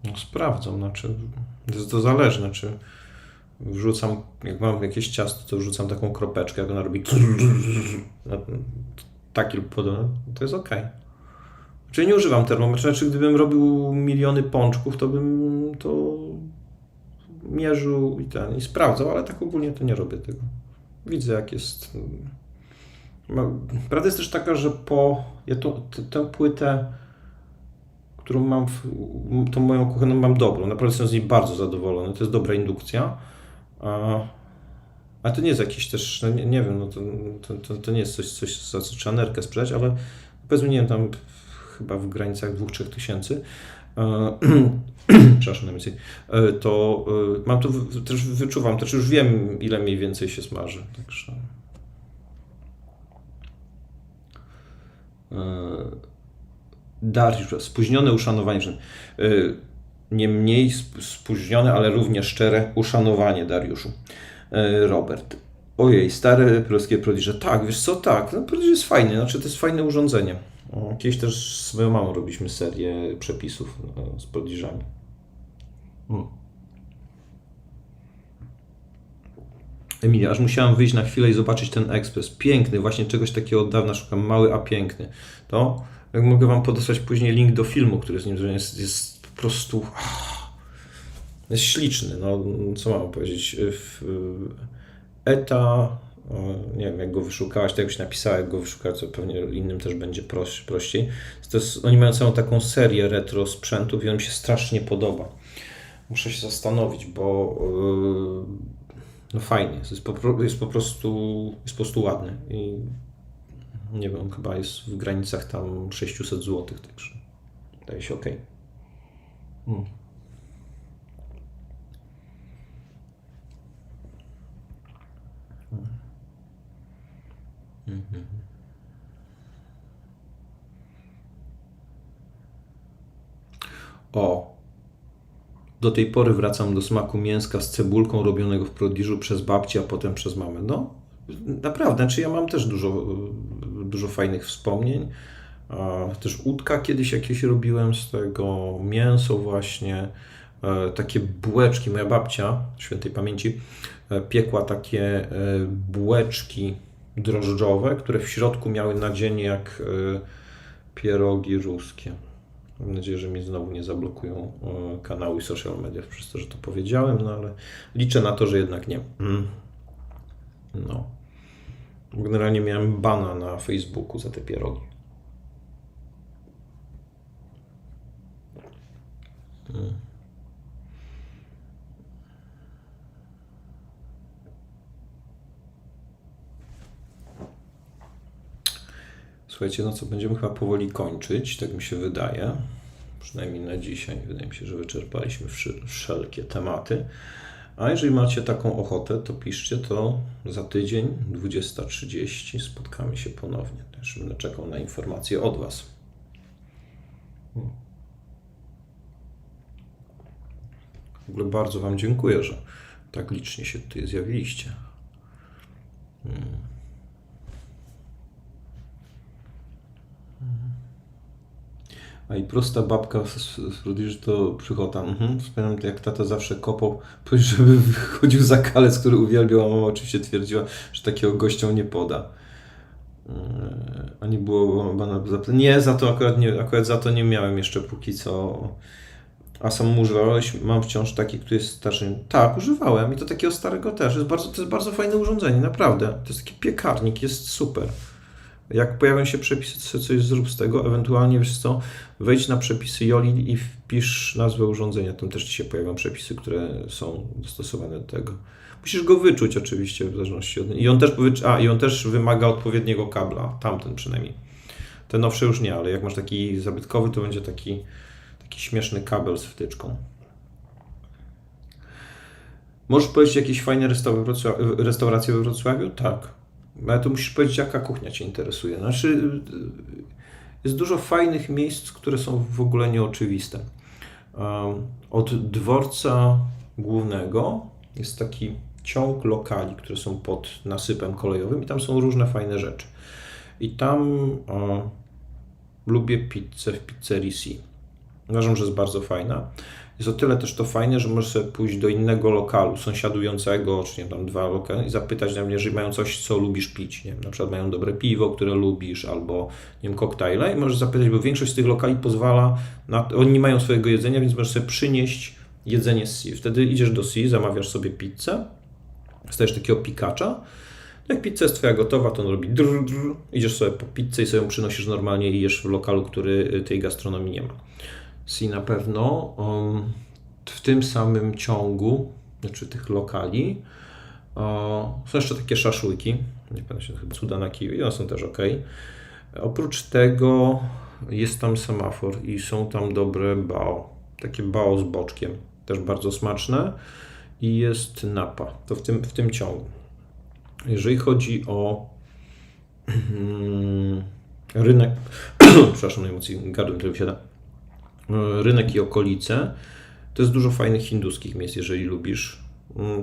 No, sprawdzam, znaczy to zależy, znaczy wrzucam, jak mam jakieś ciasto, to wrzucam taką kropeczkę, jak ona robi taki lub podobny, to jest ok. Czyli nie używam termometru, znaczy gdybym robił miliony pączków, to bym to mierzył i sprawdzał, ale tak ogólnie to nie robię tego. Widzę jak jest. Prawda jest też taka, że ja tę płytę, którą mam, tą moją kuchenną mam dobrą, naprawdę jestem z niej bardzo zadowolony, to jest dobra indukcja, a to nie jest jakiś też, no nie wiem, no to nie jest coś za co trzeba nerkę sprzedać, ale powiedzmy, nie wiem, tam chyba w granicach 2-3 tysięcy, przepraszam najmniej, to mam to, też wyczuwam, też już wiem, ile mniej więcej się smaży, także... Dariusz, spóźnione uszanowanie. Nie mniej spóźnione, ale równie szczere uszanowanie, Dariuszu. Robert. Ojej, stare polskie Prodigy. Tak, wiesz co, tak. No, Prodigy jest fajny, znaczy to jest fajne urządzenie. Kiedyś też z moją mamą robiliśmy serię przepisów z Prodigy'ami. Emilia, aż musiałam wyjść na chwilę i zobaczyć ten ekspres. Piękny, właśnie czegoś takiego od dawna szukam. Mały, a piękny. To jak mogę Wam podesłać później link do filmu, który z nim zrobiony jest po prostu... Jest śliczny, no co mam powiedzieć. Eta, nie wiem jak go wyszukałaś, to jakoś napisała, jak go wyszukałaś, co pewnie innym też będzie prościej. Oni mają całą taką serię retro sprzętów i on mi się strasznie podoba. Muszę się zastanowić, bo no fajnie, jest po prostu ładny i nie wiem, chyba jest w granicach tam 600 zł, także daje się ok. O, do tej pory wracam do smaku mięska z cebulką robionego w prodiżu przez babcię, a potem przez mamę. No, naprawdę, znaczy ja mam też dużo fajnych wspomnień. Też udka kiedyś jakieś robiłem z tego, mięso właśnie, takie bułeczki. Moja babcia, świętej pamięci, piekła takie bułeczki drożdżowe, które w środku miały nadzienie jak pierogi ruskie. Mam nadzieję, że mi znowu nie zablokują kanału i social media przez to, że to powiedziałem, no ale liczę na to, że jednak nie. No. Generalnie miałem bana na Facebooku za te pierogi. Słuchajcie, no co, będziemy chyba powoli kończyć, tak mi się wydaje. Przynajmniej na dzisiaj. Wydaje mi się, że wyczerpaliśmy wszelkie tematy. A jeżeli macie taką ochotę, to piszcie to za tydzień, 20:30. Spotkamy się ponownie. Też będę czekał na informacje od Was. W ogóle bardzo Wam dziękuję, że tak licznie się tutaj zjawiliście. A i prosta babka z Rudyż to przychota. Wspominam, jak tata zawsze kopał, żeby wychodził za kalec, który uwielbiał, a mama oczywiście twierdziła, że takiego gościom nie poda. A nie było bana za... Nie, za to akurat za to nie miałem jeszcze póki co. A sam używałeś? Mam wciąż taki, który jest starszy. Tak, używałem i to takiego starego też. To jest bardzo fajne urządzenie, naprawdę. To jest taki piekarnik, jest super. Jak pojawią się przepisy, to sobie coś zrób z tego, ewentualnie, wiesz co, wejdź na przepisy Joli i wpisz nazwę urządzenia. Tam też ci się pojawią przepisy, które są dostosowane do tego. Musisz go wyczuć oczywiście, w zależności od... I on też wymaga odpowiedniego kabla, tamten przynajmniej. Te nowsze już nie, ale jak masz taki zabytkowy, to będzie taki śmieszny kabel z wtyczką. Możesz powiedzieć jakieś fajne restauracje we Wrocławiu? Tak. Ale to musisz powiedzieć, jaka kuchnia Cię interesuje. Znaczy, jest dużo fajnych miejsc, które są w ogóle nieoczywiste. Od dworca głównego jest taki ciąg lokali, które są pod nasypem kolejowym i tam są różne fajne rzeczy. I tam lubię pizzę w pizzerii C. Uważam, że jest bardzo fajna. Jest o tyle też to fajne, że możesz sobie pójść do innego lokalu, sąsiadującego, czy nie tam dwa lokale i zapytać, jeżeli mają coś, co lubisz pić. Nie wiem, na przykład mają dobre piwo, które lubisz, albo nie wiem, koktajle i możesz zapytać, bo większość z tych lokali pozwala oni nie mają swojego jedzenia, więc możesz sobie przynieść jedzenie z C. Wtedy idziesz do C, zamawiasz sobie pizzę, stajesz takiego pikacza. Jak pizza jest Twoja gotowa, to on robi drr, drr, idziesz sobie po pizzę i sobie ją przynosisz normalnie i jesz w lokalu, który tej gastronomii nie ma. C na pewno w tym samym ciągu, znaczy tych lokali, są jeszcze takie szaszłyki, nie pamiętam się, cuda na kiwi, one są też ok. Oprócz tego jest tam semafor i są tam dobre bao, takie bao z boczkiem, też bardzo smaczne i jest napa, to w tym ciągu. Jeżeli chodzi o rynek, przepraszam, najmocniej gardłem tyle wsiada, rynek i okolice, to jest dużo fajnych hinduskich miejsc, jeżeli lubisz.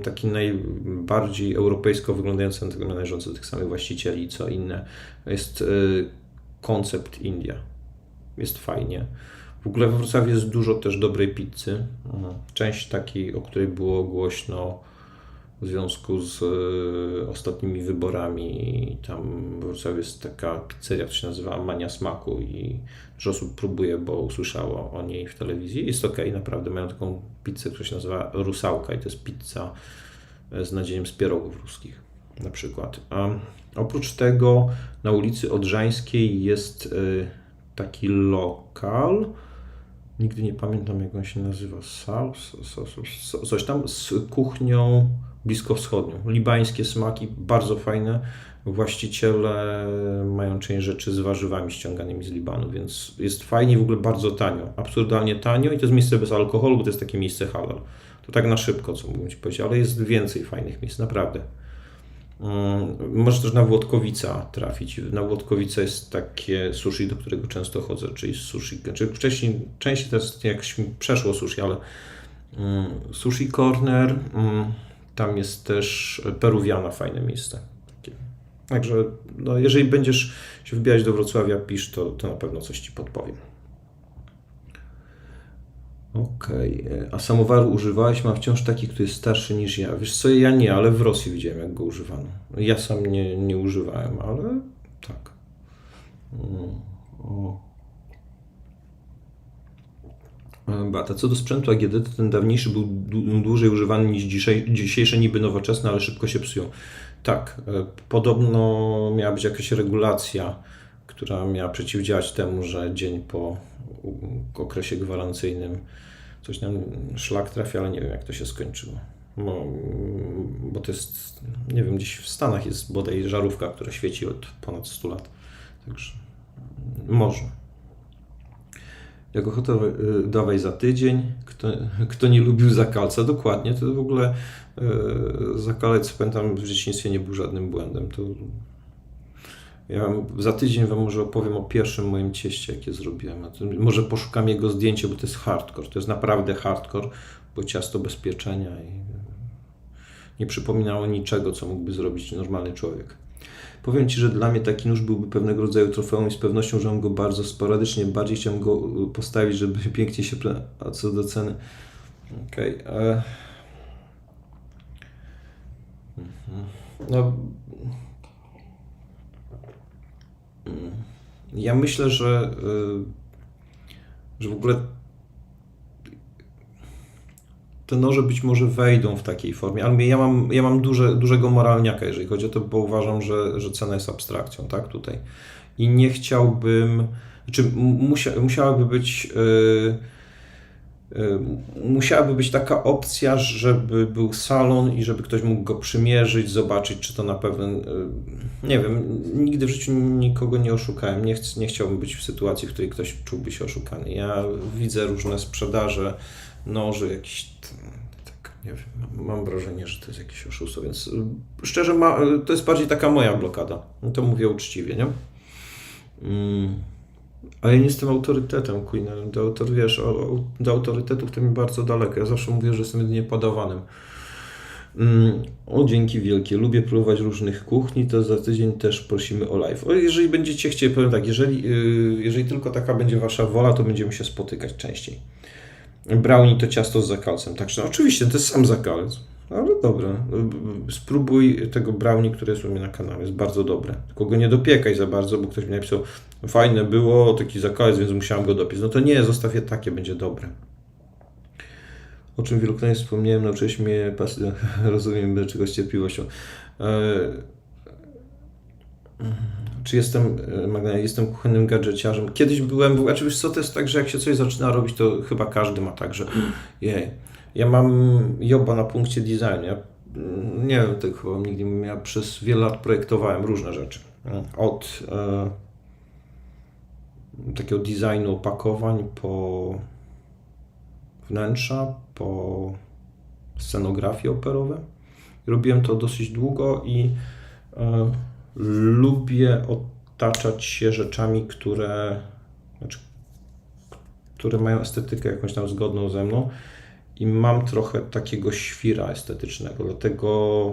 Taki najbardziej europejsko wyglądający, należący do tych samych właścicieli, co inne, jest Koncept India. Jest fajnie. W ogóle we Wrocławiu jest dużo też dobrej pizzy. Część takiej, o której było głośno w związku z ostatnimi wyborami. Tam w Wrocławiu jest taka pizzeria, która się nazywa Mania Smaku i dużo osób próbuje, bo usłyszało o niej w telewizji. Jest okej, naprawdę. Mają taką pizzę, która się nazywa Rusałka i to jest pizza z nadzieniem z pierogów ruskich na przykład. A oprócz tego na ulicy Odrzańskiej jest taki lokal, nigdy nie pamiętam jak on się nazywa, coś tam z kuchnią bliskowschodnią. Libańskie smaki, bardzo fajne. Właściciele mają część rzeczy z warzywami ściąganymi z Libanu, więc jest fajnie i w ogóle bardzo tanio. Absurdalnie tanio i to jest miejsce bez alkoholu, bo to jest takie miejsce halal. To tak na szybko, co mógłbym Ci powiedzieć, ale jest więcej fajnych miejsc, naprawdę. Możesz też na Włodkowica trafić. Na Włodkowica jest takie sushi, do którego często chodzę, czyli sushi. Znaczy wcześniej, częściej teraz jakoś mi przeszło sushi, ale Sushi Corner, tam jest też Peruwiana, fajne miejsce. Także no, jeżeli będziesz się wybierać do Wrocławia, pisz, to na pewno coś ci podpowiem. Okej, a samowaru używałeś? Mam wciąż taki, który jest starszy niż ja. Wiesz co, ja nie, ale w Rosji widziałem, jak go używano. Ja sam nie używałem, ale tak. O. Beata, co do sprzętu AGD, to ten dawniejszy był dłużej używany niż dzisiejsze niby nowoczesne, ale szybko się psują. Tak, podobno miała być jakaś regulacja, która miała przeciwdziałać temu, że dzień po okresie gwarancyjnym coś nam szlak trafia, ale nie wiem, jak to się skończyło. Bo to jest, nie wiem, gdzieś w Stanach jest bodaj żarówka, która świeci od ponad 100 lat. Także może. Jak ochotę, dawaj za tydzień. Kto nie lubił Zakalca, dokładnie, to w ogóle Zakalec, pamiętam, w dzieciństwie nie był żadnym błędem. To ja za tydzień wam może opowiem o pierwszym moim cieście, jakie zrobiłem. Może poszukam jego zdjęcia, bo to jest hardcore. To jest naprawdę hardcore, bo ciasto bez pieczenia i nie przypominało niczego, co mógłby zrobić normalny człowiek. Powiem Ci, że dla mnie taki nóż byłby pewnego rodzaju trofeum i z pewnością używam go bardzo sporadycznie. Bardziej chciałem go postawić, żeby pięknie się... A co do ceny? Okej. No... Ja myślę, że w ogóle te noże być może wejdą w takiej formie, ale ja mam dużego moralniaka, jeżeli chodzi o to, bo uważam, że cena jest abstrakcją, tak, tutaj. I nie chciałbym, znaczy musiałaby być taka opcja, żeby był salon i żeby ktoś mógł go przymierzyć, zobaczyć, czy to na pewno, nie wiem, nigdy w życiu nikogo nie oszukałem, nie chciałbym być w sytuacji, w której ktoś czułby się oszukany. Ja widzę różne sprzedaże noży, jakieś, tak, nie wiem, mam wrażenie, że to jest jakieś oszustwo, więc szczerze, to jest bardziej taka moja blokada, to mówię uczciwie, nie? Ale ja nie jestem autorytetem, Queen, do autorytetów to mi bardzo daleko. Ja zawsze mówię, że jestem jedynie podawanym. O, dzięki wielkie. Lubię próbować różnych kuchni, to za tydzień też prosimy o live. Jeżeli będziecie chcieli, powiem tak, jeżeli tylko taka będzie wasza wola, to będziemy się spotykać częściej. Brownie to ciasto z zakalcem. Także oczywiście, to jest sam zakalec. Ale dobra, spróbuj tego brownie, które jest u mnie na kanale, jest bardzo dobre. Tylko go nie dopiekaj za bardzo, bo ktoś mi napisał, fajne było, taki zakalec, więc musiałem go dopiec. No to nie, zostaw je takie, będzie dobre. O czym wielokrotnie wspomniałem, nauczyłeś mnie, rozumiem, czegoś cierpliwością. Czy jestem kuchennym gadżeciarzem? Kiedyś byłem, znaczy wiesz co, to jest tak, że jak się coś zaczyna robić, to chyba każdy ma tak, że ja mam joba na punkcie designu. Ja nie wiem, tego chyba nigdy nie miałem. Przez wiele lat projektowałem różne rzeczy. Od takiego designu opakowań, po wnętrza, po scenografie operowe. Robiłem to dosyć długo i lubię otaczać się rzeczami, które mają estetykę jakąś tam zgodną ze mną. I mam trochę takiego świra estetycznego, dlatego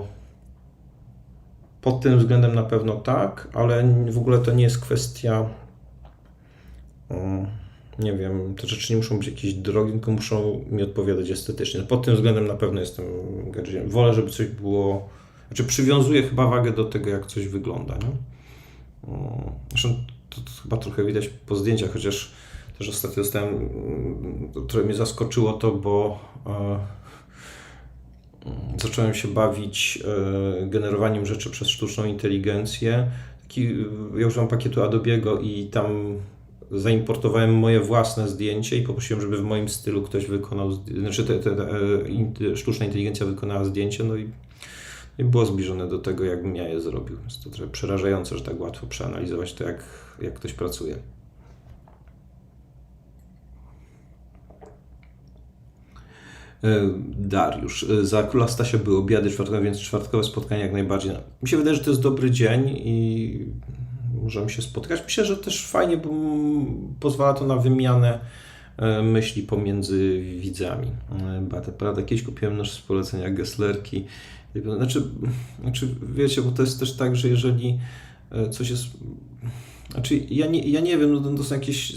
pod tym względem na pewno tak, ale w ogóle to nie jest kwestia, nie wiem, te rzeczy nie muszą być jakieś drogie, tylko muszą mi odpowiadać estetycznie. Pod tym względem na pewno jestem gadżetem. Wolę, żeby coś było, znaczy przywiązuję chyba wagę do tego, jak coś wygląda, nie? Zresztą to chyba trochę widać po zdjęciach, chociaż też ostatnio dostałem, trochę mnie zaskoczyło to, bo zacząłem się bawić generowaniem rzeczy przez sztuczną inteligencję. Ja używam pakietu Adobe'ego i tam zaimportowałem moje własne zdjęcie i poprosiłem, żeby w moim stylu ktoś wykonał, znaczy sztuczna inteligencja wykonała zdjęcie, no i było zbliżone do tego, jakbym ja je zrobił. Jest to trochę przerażające, że tak łatwo przeanalizować to, jak ktoś pracuje. Dariusz, za Króla Stasia były obiady czwartkowe, więc czwartkowe spotkanie jak najbardziej. Mi się wydaje, że to jest dobry dzień i możemy się spotkać. Myślę, że też fajnie, bo pozwala to na wymianę myśli pomiędzy widzami. Beata, prawda, kiedyś kupiłem nóż z polecenia Gesslerki. Znaczy, wiecie, bo to jest też tak, że jeżeli coś jest... Znaczy, ja nie wiem, no to są jakieś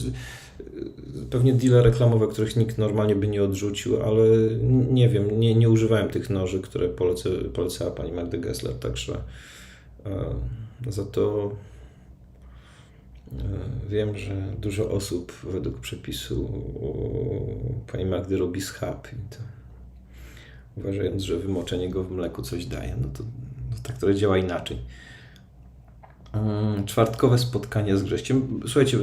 pewnie deale reklamowe, których nikt normalnie by nie odrzucił, ale nie wiem, nie używałem tych noży, które polecała pani Magda Gessler, także za to wiem, że dużo osób według przepisu pani Magdy robi schab i to uważając, że wymoczenie go w mleku coś daje, no to tak to działa inaczej. Czwartkowe spotkania z Grześciem. Słuchajcie,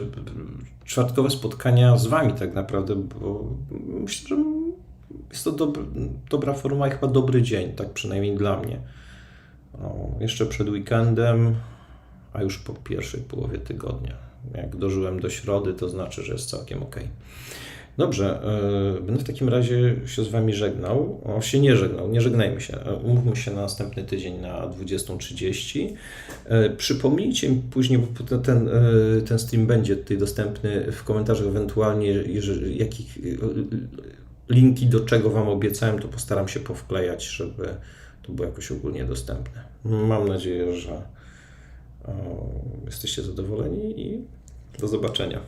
czwartkowe spotkania z wami tak naprawdę, bo myślę, że jest to dobra forma i chyba dobry dzień, tak przynajmniej dla mnie. Jeszcze przed weekendem, a już po pierwszej połowie tygodnia. Jak dożyłem do środy, to znaczy, że jest całkiem ok. Dobrze, będę w takim razie się z wami żegnał. Nie żegnajmy się. Umówmy się na następny tydzień na 20:30. Przypomnijcie mi później, bo ten stream będzie tutaj dostępny w komentarzach, ewentualnie jakich linki do czego wam obiecałem, to postaram się powklejać, żeby to było jakoś ogólnie dostępne. Mam nadzieję, że jesteście zadowoleni i do zobaczenia.